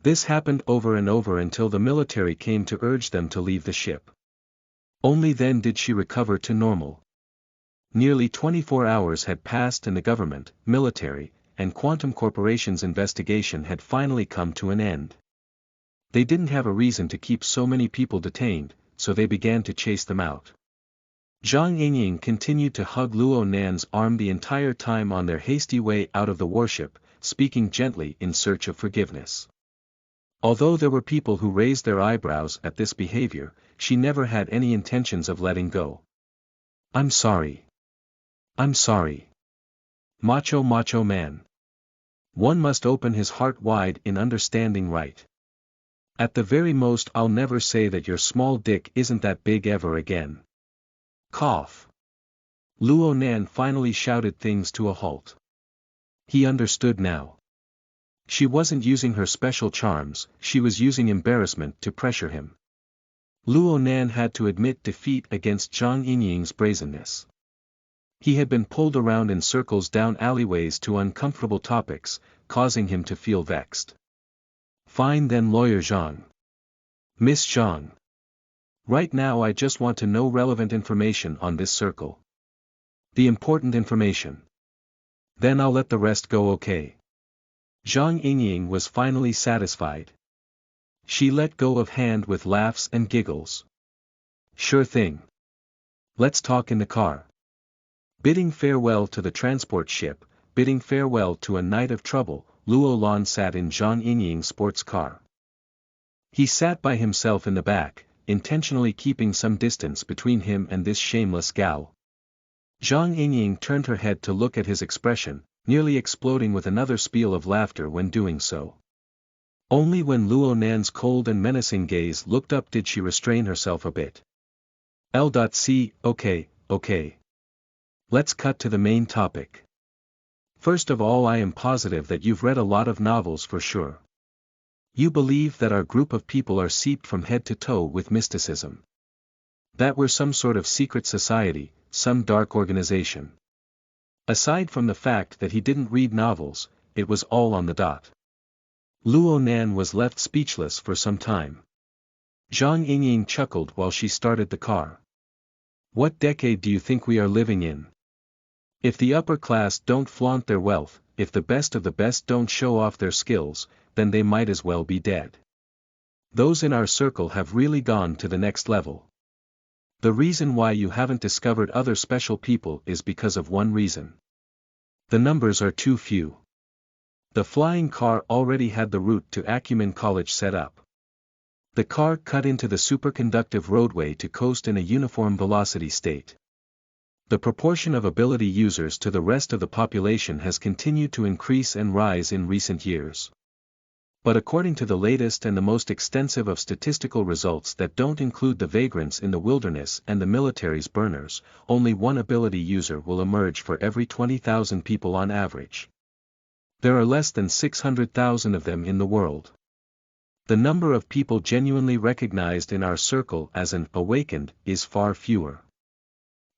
This happened over and over until the military came to urge them to leave the ship. Only then did she recover to normal. Nearly 24 hours had passed and the government, military, and Quantum Corporation's investigation had finally come to an end. They didn't have a reason to keep so many people detained, so they began to chase them out. Zhang Yingying continued to hug Luo Nan's arm the entire time on their hasty way out of the warship, speaking gently in search of forgiveness. Although there were people who raised their eyebrows at this behavior, she never had any intentions of letting go. I'm sorry. I'm sorry. Macho man. One must open his heart wide in understanding, right? At the very most I'll never say that your small dick isn't that big ever again. Cough. Luo Nan finally shouted things to a halt. He understood now. She wasn't using her special charms, she was using embarrassment to pressure him. Luo Nan had to admit defeat against Zhang Yingying's brazenness. He had been pulled around in circles down alleyways to uncomfortable topics, causing him to feel vexed. Fine then, Lawyer Zhang. Miss Zhang. Right now I just want to know relevant information on this circle. The important information. Then I'll let the rest go, okay? Zhang Yingying was finally satisfied. She let go of hand with laughs and giggles. Sure thing. Let's talk in the car. Bidding farewell to the transport ship, bidding farewell to a night of trouble, Luo Lan sat in Zhang Yingying's sports car. He sat by himself in the back, intentionally keeping some distance between him and this shameless gal. Zhang Yingying turned her head to look at his expression, nearly exploding with another spiel of laughter when doing so. Only when Luo Nan's cold and menacing gaze looked up did she restrain herself a bit. L.C. Okay. Let's cut to the main topic. First of all, I am positive that you've read a lot of novels for sure. You believe that our group of people are seeped from head to toe with mysticism. That we're some sort of secret society, some dark organization. Aside from the fact that he didn't read novels, it was all on the dot. Luo Nan was left speechless for some time. Zhang Yingying chuckled while she started the car. What decade do you think we are living in? If the upper class don't flaunt their wealth, if the best of the best don't show off their skills, then they might as well be dead. Those in our circle have really gone to the next level. The reason why you haven't discovered other special people is because of one reason. The numbers are too few. The flying car already had the route to Acumen College set up. The car cut into the superconductive roadway to coast in a uniform velocity state. The proportion of ability users to the rest of the population has continued to increase and rise in recent years. But according to the latest and the most extensive of statistical results that don't include the vagrants in the wilderness and the military's burners, only one ability user will emerge for every 20,000 people on average. There are less than 600,000 of them in the world. The number of people genuinely recognized in our circle as an awakened is far fewer.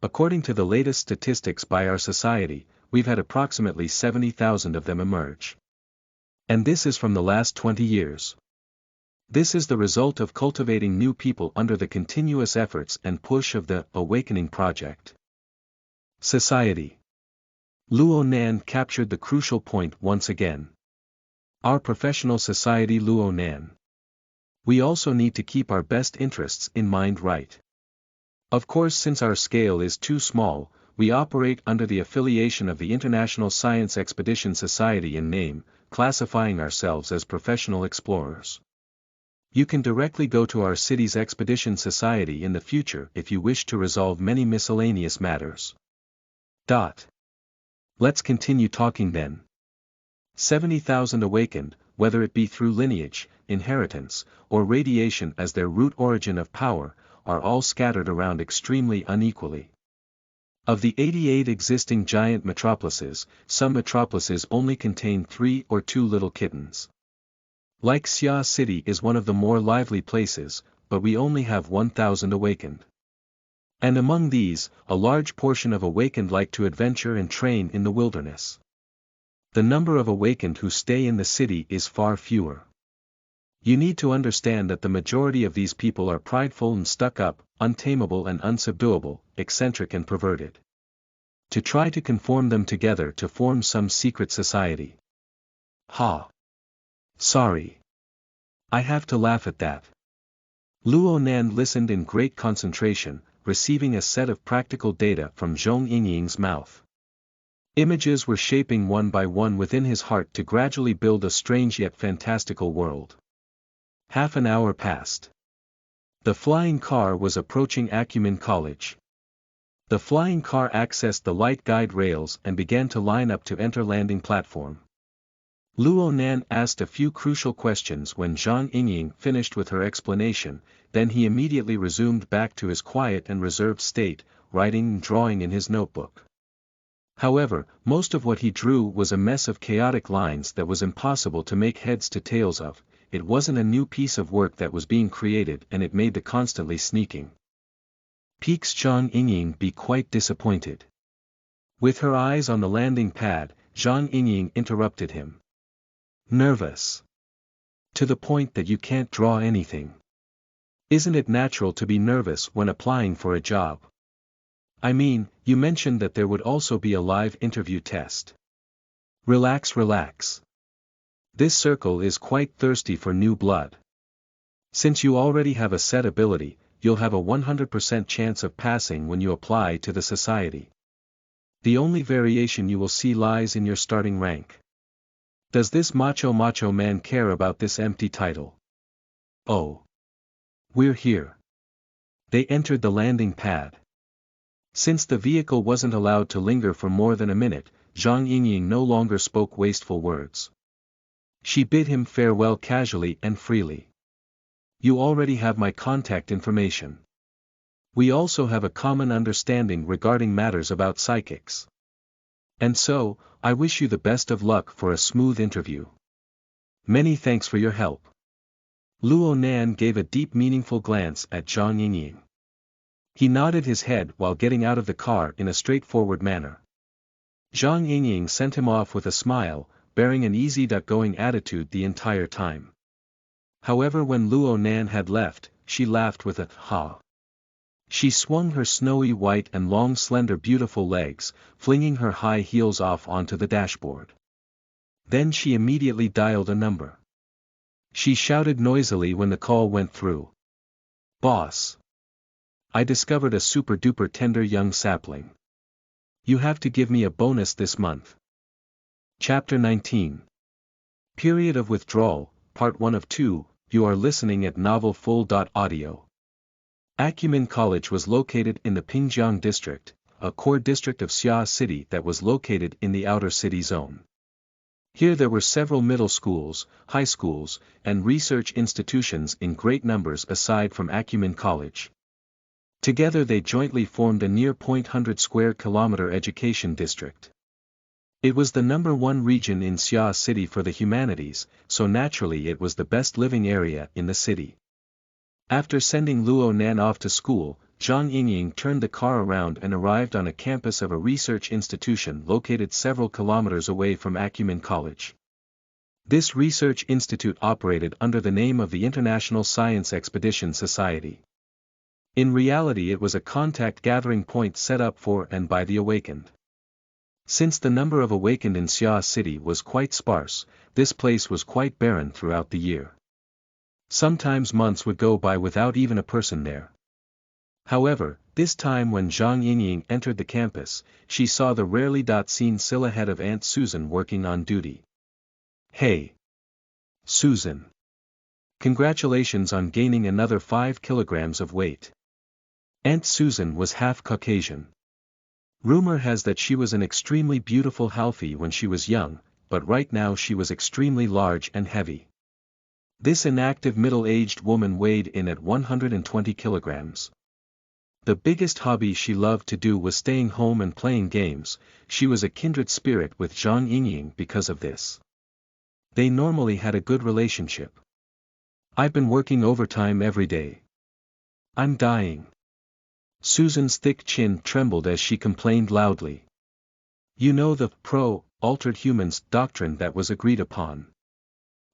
According to the latest statistics by our society, we've had approximately 70,000 of them emerge. And this is from the last 20 years. This is the result of cultivating new people under the continuous efforts and push of the Awakening Project. Society. Luo Nan captured the crucial point once again. Our professional society, Luo Nan. We also need to keep our best interests in mind, right? Of course, since our scale is too small, we operate under the affiliation of the International Science Expedition Society in name, classifying ourselves as professional explorers. You can directly go to our city's expedition society in the future if you wish to resolve many miscellaneous matters. Let's continue talking then. 70,000 awakened, whether it be through lineage, inheritance, or radiation as their root origin of power, are all scattered around extremely unequally. Of the 88 existing giant metropolises, some metropolises only contain 3 or 2 little kittens. Like Xia City is one of the more lively places, but we only have 1,000 awakened. And among these, a large portion of awakened like to adventure and train in the wilderness. The number of awakened who stay in the city is far fewer. You need to understand that the majority of these people are prideful and stuck up, untamable and unsubduable, eccentric and perverted. To try to conform them together to form some secret society. Sorry. I have to laugh at that. Luo Nan listened in great concentration, receiving a set of practical data from Zhong Yingying's mouth. Images were shaping one by one within his heart to gradually build a strange yet fantastical world. Half an hour passed. The flying car was approaching Acumen College. The flying car accessed the light guide rails and began to line up to enter landing platform. Luo Nan asked a few crucial questions when Zhang Yingying finished with her explanation, then he immediately resumed back to his quiet and reserved state, writing and drawing in his notebook. However, most of what he drew was a mess of chaotic lines that was impossible to make heads to tails of. It wasn't a new piece of work that was being created and it made the constantly sneaking peaks Zhang Yingying be quite disappointed. With her eyes on the landing pad, Zhang Yingying interrupted him. Nervous. To the point that you can't draw anything. Isn't it natural to be nervous when applying for a job? I mean, you mentioned that there would also be a live interview test. Relax. This circle is quite thirsty for new blood. Since you already have a set ability, you'll have a 100% chance of passing when you apply to the society. The only variation you will see lies in your starting rank. Does this macho man care about this empty title? Oh. We're here. They entered the landing pad. Since the vehicle wasn't allowed to linger for more than a minute, Zhang Yingying no longer spoke wasteful words. She bid him farewell casually and freely. You already have my contact information. We also have a common understanding regarding matters about psychics. And so, I wish you the best of luck for a smooth interview. Many thanks for your help. Luo Nan gave a deep meaningful glance at Zhang Yingying. He nodded his head while getting out of the car in a straightforward manner. Zhang Yingying sent him off with a smile, bearing an easy-going attitude the entire time. However, when Luo Nan had left, she laughed with a ha. She swung her snowy white and long slender beautiful legs, flinging her high heels off onto the dashboard. Then she immediately dialed a number. She shouted noisily when the call went through. Boss. I discovered a super-duper tender young sapling. You have to give me a bonus this month. Chapter 19. Period of Withdrawal, Part 1 of 2, you are listening at novelfull.audio. Acumen College was located in the Pingjiang district, a core district of Xia City that was located in the outer city zone. Here there were several middle schools, high schools, and research institutions in great numbers aside from Acumen College. Together they jointly formed a near 100 square kilometer education district. It was the #1 region in Xia City for the humanities, so naturally it was the best living area in the city. After sending Luo Nan off to school, Zhang Yingying turned the car around and arrived on a campus of a research institution located several kilometers away from Acumen College. This research institute operated under the name of the International Science Expedition Society. In reality it was a contact gathering point set up for and by the awakened. Since the number of awakened in Xia City was quite sparse, this place was quite barren throughout the year. Sometimes months would go by without even a person there. However, this time when Zhang Yingying entered the campus, she saw the rarely seen silhouette of Aunt Susan working on duty. Hey! Susan! Congratulations on gaining another 5 kilograms of weight. Aunt Susan was half Caucasian. Rumor has that she was an extremely beautiful halfie when she was young, but right now she was extremely large and heavy. This inactive middle-aged woman weighed in at 120 kilograms. The biggest hobby she loved to do was staying home and playing games. She was a kindred spirit with Zhang Yingying because of this. They normally had a good relationship. I've been working overtime every day. I'm dying. Susan's thick chin trembled as she complained loudly. You know the altered humans doctrine that was agreed upon.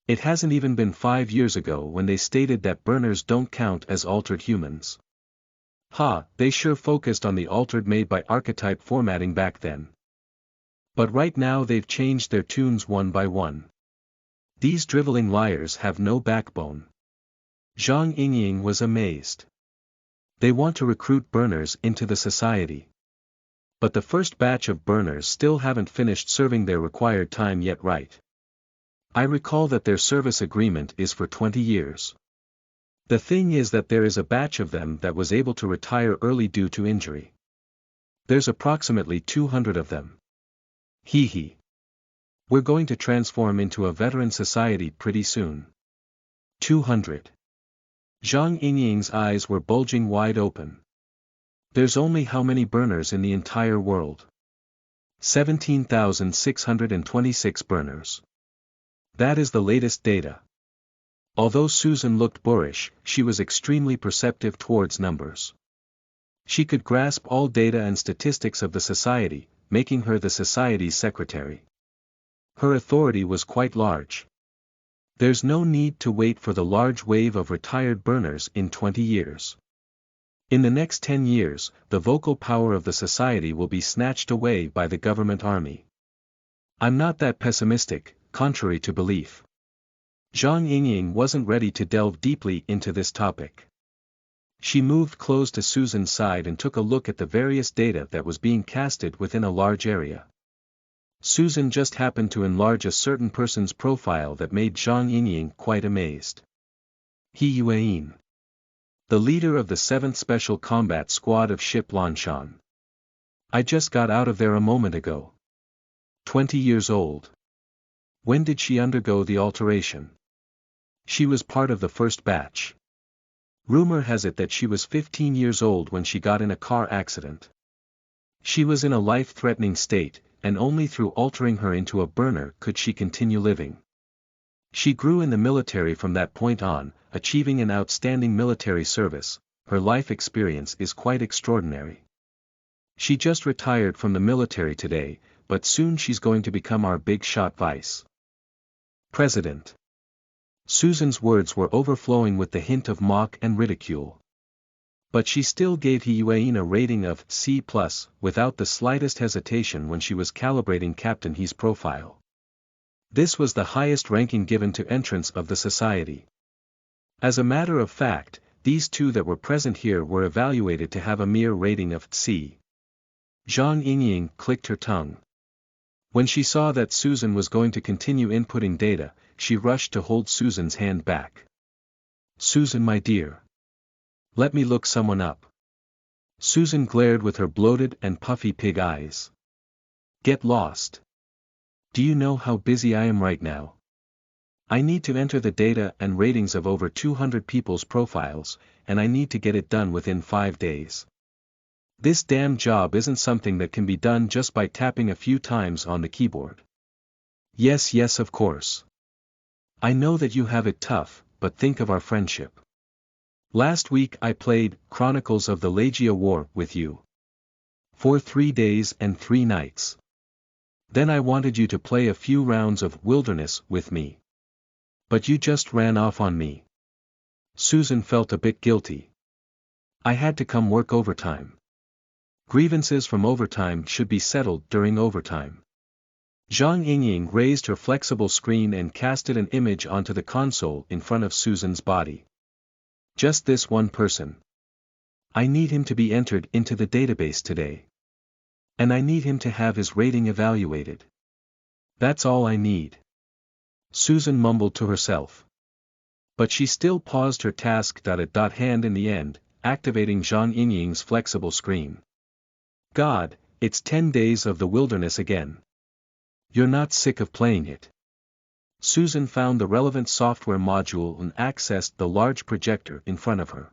It hasn't even been 5 years ago when they stated that burners don't count as altered humans. They sure focused on the altered made by archetype formatting back then. But right now they've changed their tunes one by one. These driveling liars have no backbone. Zhang Yingying was amazed. They want to recruit burners into the society. But the first batch of burners still haven't finished serving their required time yet, right? I recall that their service agreement is for 20 years. The thing is that there is a batch of them that was able to retire early due to injury. There's approximately 200 of them. Hee hee. We're going to transform into a veteran society pretty soon. 200. Zhang Yingying's eyes were bulging wide open. There's only how many burners in the entire world? 17,626 burners. That is the latest data. Although Susan looked boorish, she was extremely perceptive towards numbers. She could grasp all data and statistics of the society, making her the society's secretary. Her authority was quite large. There's no need to wait for the large wave of retired burners in 20 years. In the next 10 years, the vocal power of the society will be snatched away by the government army. I'm not that pessimistic, contrary to belief. Zhang Yingying wasn't ready to delve deeply into this topic. She moved close to Susan's side and took a look at the various data that was being casted within a large area. Susan just happened to enlarge a certain person's profile that made Zhang Yingying quite amazed. He Yuan. The leader of the 7th Special Combat Squad of Ship Lanshan. I just got out of there a moment ago. 20 years old. When did she undergo the alteration? She was part of the first batch. Rumor has it that she was 15 years old when she got in a car accident. She was in a life-threatening state, and only through altering her into a burner could she continue living. She grew in the military from that point on, achieving an outstanding military service. Her life experience is quite extraordinary. She just retired from the military today, but soon she's going to become our big shot vice president. Susan's words were overflowing with the hint of mock and ridicule. But she still gave He Yuan a rating of C+, without the slightest hesitation when she was calibrating Captain He's profile. This was the highest ranking given to entrants of the society. As a matter of fact, these two that were present here were evaluated to have a mere rating of C. Zhang Yingying clicked her tongue. When she saw that Susan was going to continue inputting data, she rushed to hold Susan's hand back. Susan, my dear. Let me look someone up. Susan glared with her bloated and puffy pig eyes. Get lost. Do you know how busy I am right now? I need to enter the data and ratings of over 200 people's profiles, and I need to get it done within 5 days. This damn job isn't something that can be done just by tapping a few times on the keyboard. Yes, of course. I know that you have it tough, but think of our friendship. Last week I played Chronicles of the Legia War with you. For 3 days and 3 nights. Then I wanted you to play a few rounds of Wilderness with me. But you just ran off on me. Susan felt a bit guilty. I had to come work overtime. Grievances from overtime should be settled during overtime. Zhang Yingying raised her flexible screen and casted an image onto the console in front of Susan's body. Just this one person. I need him to be entered into the database today. And I need him to have his rating evaluated. That's all I need. Susan mumbled to herself. But she still paused her task. Hand in the end, activating Zhang Yinying's flexible screen. God, it's 10 days of the wilderness again. You're not sick of playing it? Susan found the relevant software module and accessed the large projector in front of her.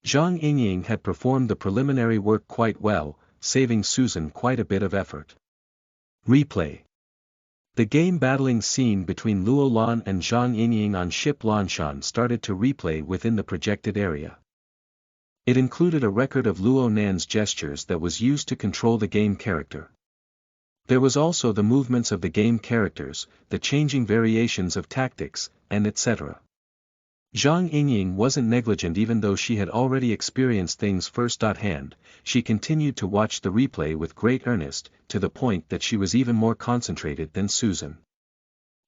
Zhang Yinying had performed the preliminary work quite well, saving Susan quite a bit of effort. Replay. The game battling scene between Luo Lan and Zhang Yinying on ship Lanshan started to replay within the projected area. It included a record of Luo Nan's gestures that was used to control the game character. There was also the movements of the game characters, the changing variations of tactics, and etc. Zhang Yinying wasn't negligent even though she had already experienced things firsthand. She continued to watch the replay with great earnest, to the point that she was even more concentrated than Susan.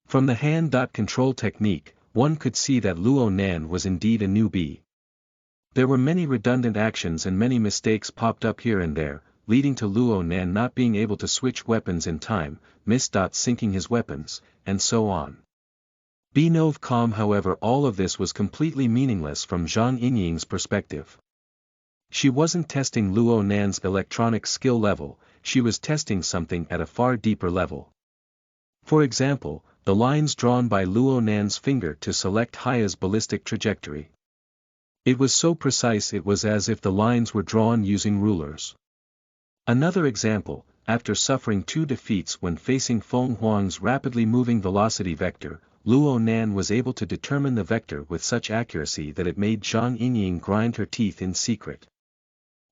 From the hand-control technique, one could see that Luo Nan was indeed a newbie. There were many redundant actions and many mistakes popped up here and there, leading to Luo Nan not being able to switch weapons in time, sinking his weapons, and so on. However, all of this was completely meaningless from Zhang Yinying's perspective. She wasn't testing Luo Nan's electronic skill level, she was testing something at a far deeper level. For example, the lines drawn by Luo Nan's finger to select Haya's ballistic trajectory. It was so precise it was as if the lines were drawn using rulers. Another example, after suffering 2 defeats when facing Feng Huang's rapidly moving velocity vector, Luo Nan was able to determine the vector with such accuracy that it made Zhang Yinying grind her teeth in secret.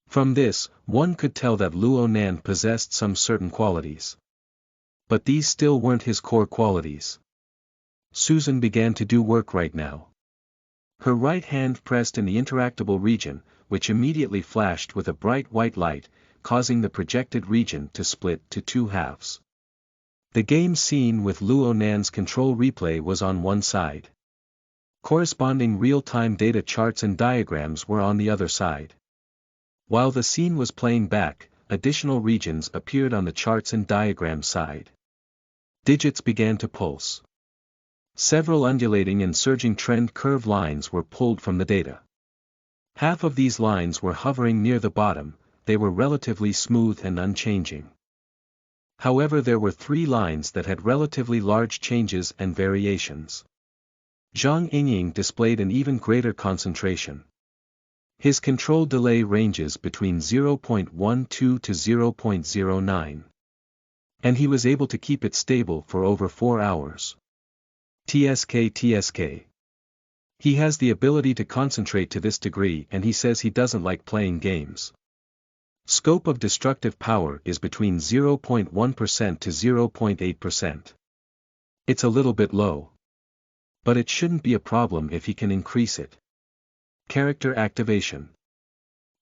From this, one could tell that Luo Nan possessed some certain qualities. But these still weren't his core qualities. Susan began to do work right now. Her right hand pressed in the interactable region, which immediately flashed with a bright white light, causing the projected region to split to 2 halves. The game scene with Luo Nan's control replay was on one side. Corresponding real-time data charts and diagrams were on the other side. While the scene was playing back, additional regions appeared on the charts and diagram side. Digits began to pulse. Several undulating and surging trend curve lines were pulled from the data. Half of these lines were hovering near the bottom, they were relatively smooth and unchanging. However, there were 3 lines that had relatively large changes and variations. Zhang Yinying displayed an even greater concentration. His control delay ranges between 0.12 to 0.09. And he was able to keep it stable for over 4 hours. TSK. He has the ability to concentrate to this degree, and he says he doesn't like playing games. Scope of destructive power is between 0.1% to 0.8%. It's a little bit low. But it shouldn't be a problem if he can increase it. Character activation.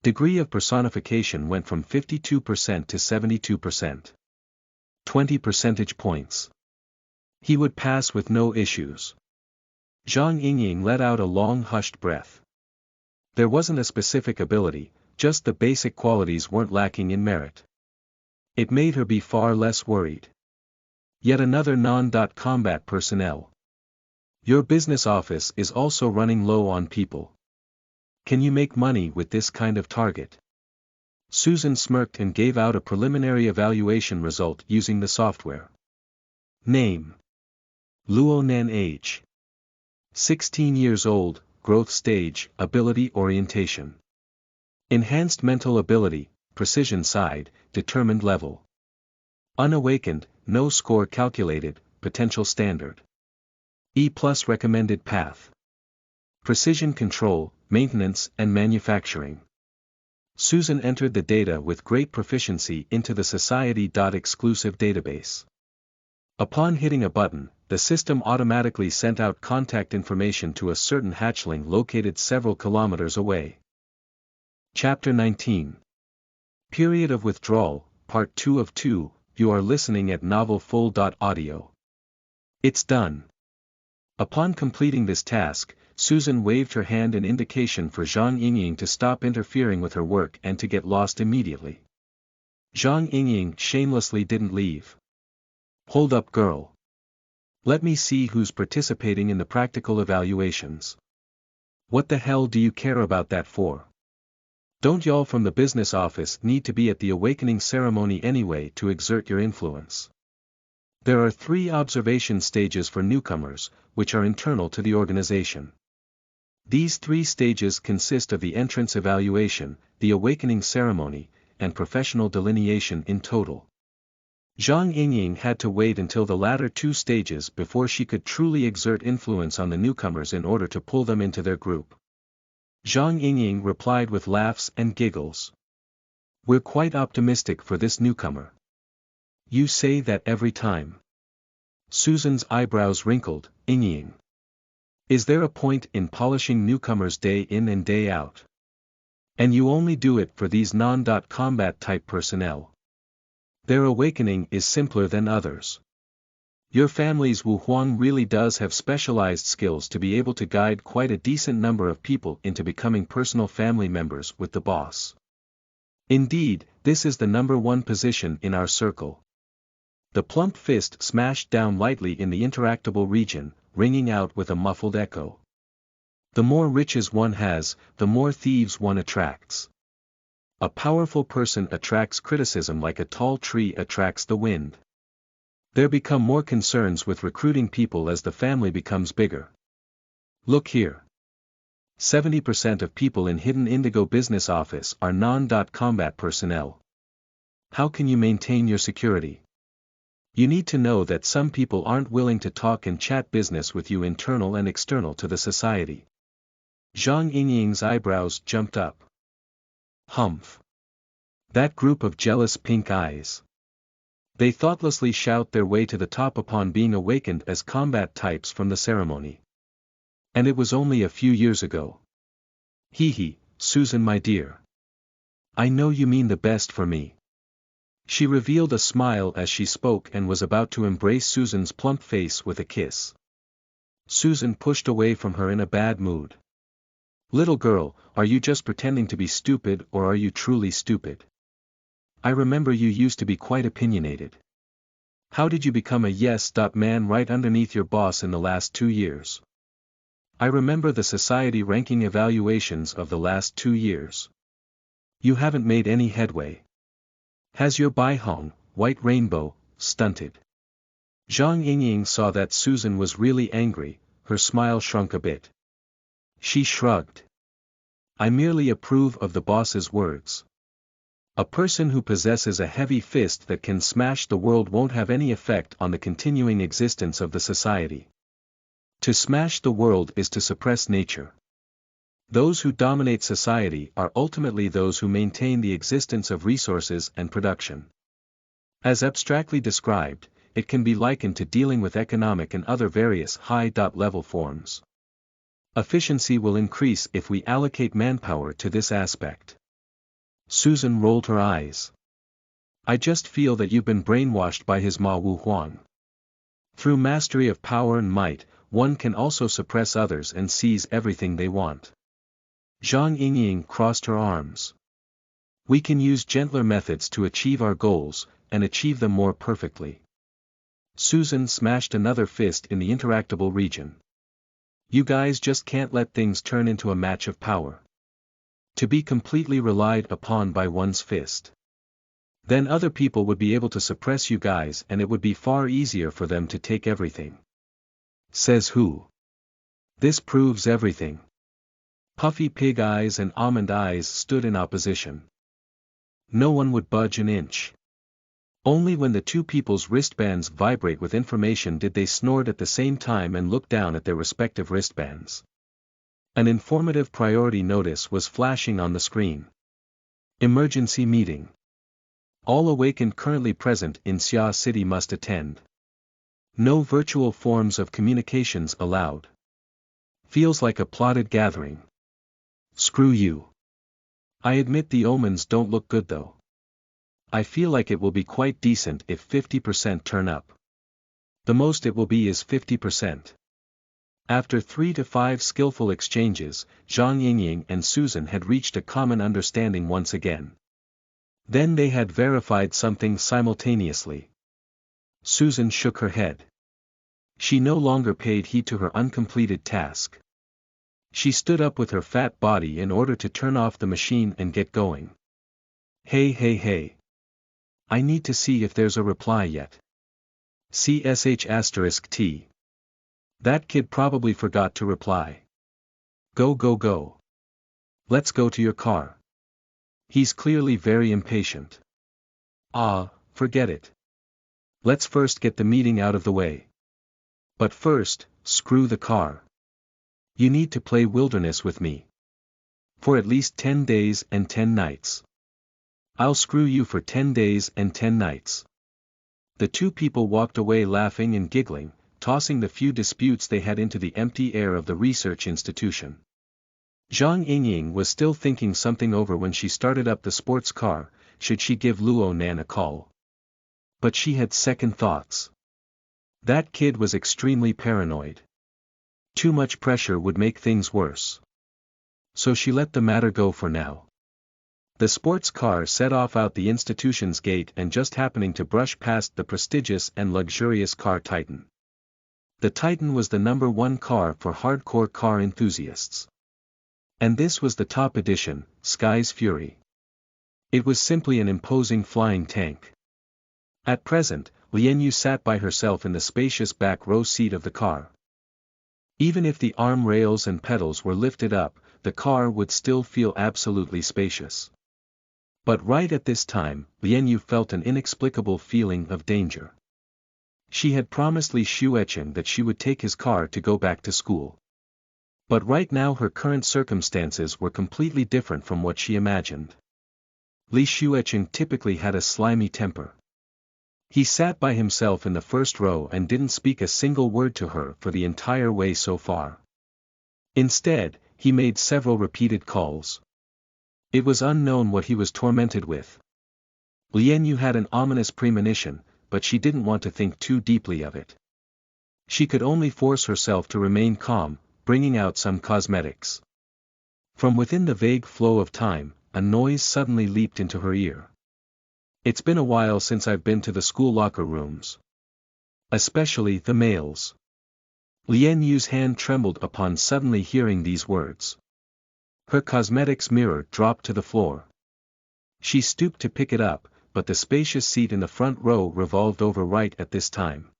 Degree of personification went from 52% to 72%. 20 percentage points. He would pass with no issues. Zhang Yinying let out a long hushed breath. There wasn't a specific ability, just the basic qualities weren't lacking in merit. It made her be far less worried. Yet another non-combat personnel. Your business office is also running low on people. Can you make money with this kind of target? Susan smirked and gave out a preliminary evaluation result using the software. Name. Luo Nan. Age. 16 years old, growth stage, ability orientation. Enhanced mental ability, precision side, determined level. Unawakened, no score calculated, potential standard. E+ recommended path. Precision control, maintenance and manufacturing. Susan entered the data with great proficiency into the Society.exclusive database. Upon hitting a button, the system automatically sent out contact information to a certain hatchling located several kilometers away. Chapter 19. Period of Withdrawal, Part 2 of 2, you are listening at novelfull.audio. It's done. Upon completing this task, Susan waved her hand in indication for Zhang Yinying to stop interfering with her work and to get lost immediately. Zhang Yinying shamelessly didn't leave. Hold up, girl. Let me see who's participating in the practical evaluations. What the hell do you care about that for? Don't y'all from the business office need to be at the awakening ceremony anyway to exert your influence? There are 3 observation stages for newcomers, which are internal to the organization. These 3 stages consist of the entrance evaluation, the awakening ceremony, and professional delineation in total. Zhang Yingying had to wait until the latter 2 stages before she could truly exert influence on the newcomers in order to pull them into their group. Zhang Yingying replied with laughs and giggles. We're quite optimistic for this newcomer. You say that every time. Susan's eyebrows wrinkled. Yingying. Is there a point in polishing newcomers day in and day out? And you only do it for these non-combat type personnel. Their awakening is simpler than others. Your family's Wu Huang really does have specialized skills to be able to guide quite a decent number of people into becoming personal family members with the boss. Indeed, this is the #1 position in our circle. The plump fist smashed down lightly in the interactable region, ringing out with a muffled echo. The more riches one has, the more thieves one attracts. A powerful person attracts criticism like a tall tree attracts the wind. There become more concerns with recruiting people as the family becomes bigger. Look here. 70% of people in Hidden Indigo business office are non-combat personnel. How can you maintain your security? You need to know that some people aren't willing to talk and chat business with you internal and external to the society. Zhang Yingying's eyebrows jumped up. Humph. That group of jealous pink eyes. They thoughtlessly shout their way to the top upon being awakened as combat types from the ceremony. And it was only a few years ago. Hee, Susan my dear. I know you mean the best for me. She revealed a smile as she spoke and was about to embrace Susan's plump face with a kiss. Susan pushed away from her in a bad mood. Little girl, are you just pretending to be stupid or are you truly stupid? I remember you used to be quite opinionated. How did you become a yes-man right underneath your boss in the last 2 years? I remember the society ranking evaluations of the last 2 years. You haven't made any headway. Has your Baihong, White Rainbow, stunted? Zhang Yingying saw that Susan was really angry, her smile shrunk a bit. She shrugged. I merely approve of the boss's words. A person who possesses a heavy fist that can smash the world won't have any effect on the continuing existence of the society. To smash the world is to suppress nature. Those who dominate society are ultimately those who maintain the existence of resources and production. As abstractly described, it can be likened to dealing with economic and other various high-level forms. Efficiency will increase if we allocate manpower to this aspect. Susan rolled her eyes. I just feel that you've been brainwashed by his Ma Wu Huang. Through mastery of power and might, one can also suppress others and seize everything they want. Zhang Yingying crossed her arms. We can use gentler methods to achieve our goals, and achieve them more perfectly. Susan smashed another fist in the interactable region. You guys just can't let things turn into a match of power. To be completely relied upon by one's fist. Then other people would be able to suppress you guys and it would be far easier for them to take everything. Says who? This proves everything. Puffy pig eyes and almond eyes stood in opposition. No one would budge an inch. Only when the 2 people's wristbands vibrate with information did they snort at the same time and look down at their respective wristbands. An informative priority notice was flashing on the screen. Emergency meeting. All awakened currently present in Xia City must attend. No virtual forms of communications allowed. Feels like a plotted gathering. Screw you. I admit the omens don't look good though. I feel like it will be quite decent if 50% turn up. The most it will be is 50%. After 3 to 5 skillful exchanges, Zhang Yingying and Susan had reached a common understanding once again. Then they had verified something simultaneously. Susan shook her head. She no longer paid heed to her uncompleted task. She stood up with her fat body in order to turn off the machine and get going. Hey. I need to see if there's a reply yet. CSH*T. That kid probably forgot to reply. Go. Let's go to your car. He's clearly very impatient. Forget it. Let's first get the meeting out of the way. But first, screw the car. You need to play wilderness with me. For at least 10 days and 10 nights. I'll screw you for 10 days and 10 nights. The two people walked away laughing and giggling, tossing the few disputes they had into the empty air of the research institution. Zhang Yingying was still thinking something over when she started up the sports car. Should she give Luo Nan a call? But she had second thoughts. That kid was extremely paranoid. Too much pressure would make things worse. So she let the matter go for now. The sports car set off out the institution's gate and just happening to brush past the prestigious and luxurious car Titan. The Titan was the #1 car for hardcore car enthusiasts. And this was the top edition, Sky's Fury. It was simply an imposing flying tank. At present, Lian Yu sat by herself in the spacious back row seat of the car. Even if the arm rails and pedals were lifted up, the car would still feel absolutely spacious. But right at this time, Lian Yu felt an inexplicable feeling of danger. She had promised Li Xueqing that she would take his car to go back to school. But right now her current circumstances were completely different from what she imagined. Li Xueqing typically had a slimy temper. He sat by himself in the first row and didn't speak a single word to her for the entire way so far. Instead, he made several repeated calls. It was unknown what he was tormented with. Lian Yu had an ominous premonition, but she didn't want to think too deeply of it. She could only force herself to remain calm, bringing out some cosmetics. From within the vague flow of time, a noise suddenly leaped into her ear. It's been a while since I've been to the school locker rooms. Especially the males. Lian Yu's hand trembled upon suddenly hearing these words. Her cosmetics mirror dropped to the floor. She stooped to pick it up, but the spacious seat in the front row revolved over right at this time.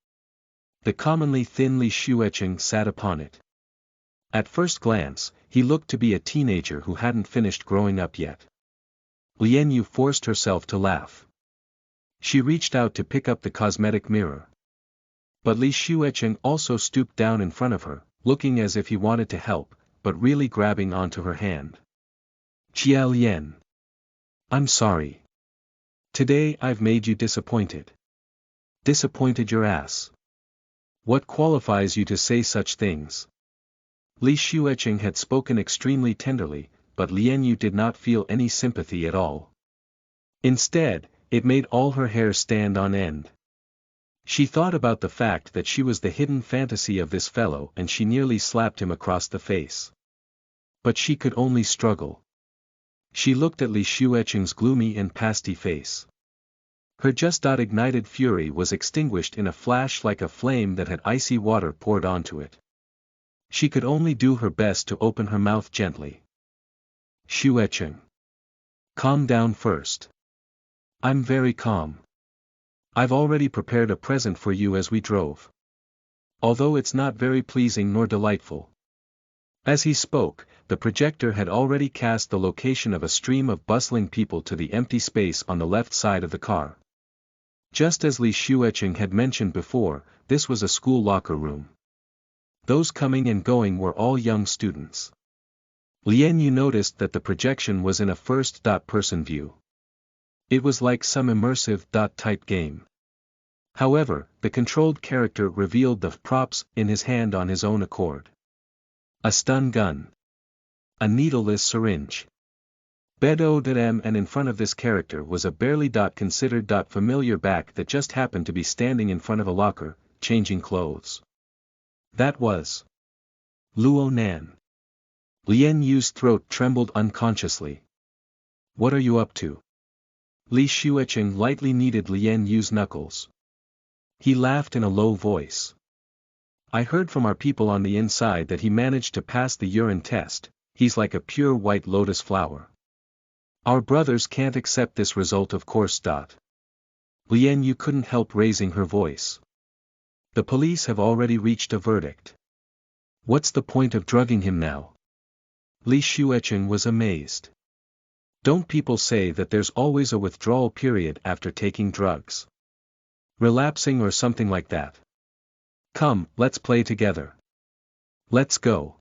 The commonly thin Li Xueqing sat upon it. At first glance, he looked to be a teenager who hadn't finished growing up yet. Lian Yu forced herself to laugh. She reached out to pick up the cosmetic mirror. But Li Xueqing also stooped down in front of her, looking as if he wanted to help, but really grabbing onto her hand. Jia Lian. I'm sorry. Today I've made you disappointed. Disappointed your ass. What qualifies you to say such things? Li Xueqing had spoken extremely tenderly, but Lian Yu did not feel any sympathy at all. Instead, it made all her hair stand on end. She thought about the fact that she was the hidden fantasy of this fellow and she nearly slapped him across the face. But she could only struggle. She looked at Li Xueqing's gloomy and pasty face. Her just-ignited fury was extinguished in a flash like a flame that had icy water poured onto it. She could only do her best to open her mouth gently. Xueqing. Calm down first. I'm very calm. I've already prepared a present for you as we drove. Although it's not very pleasing nor delightful. As he spoke, the projector had already cast the location of a stream of bustling people to the empty space on the left side of the car. Just as Li Xueqing had mentioned before, this was a school locker room. Those coming and going were all young students. Lian Yu noticed that the projection was in a first-person view. It was like some immersive type game. However, the controlled character revealed the props in his hand on his own accord. A stun gun. A needleless syringe. And in front of this character was a barely considered familiar back that just happened to be standing in front of a locker, changing clothes. That was Luo Nan. Lian Yu's throat trembled unconsciously. What are you up to? Li Xueqing lightly kneaded Lian Yu's knuckles. He laughed in a low voice. I heard from our people on the inside that he managed to pass the urine test, he's like a pure white lotus flower. Our brothers can't accept this result of course. Lian Yu couldn't help raising her voice. The police have already reached a verdict. What's the point of drugging him now? Li Xuechen was amazed. Don't people say that there's always a withdrawal period after taking drugs? Relapsing or something like that. Come, let's play together. Let's go.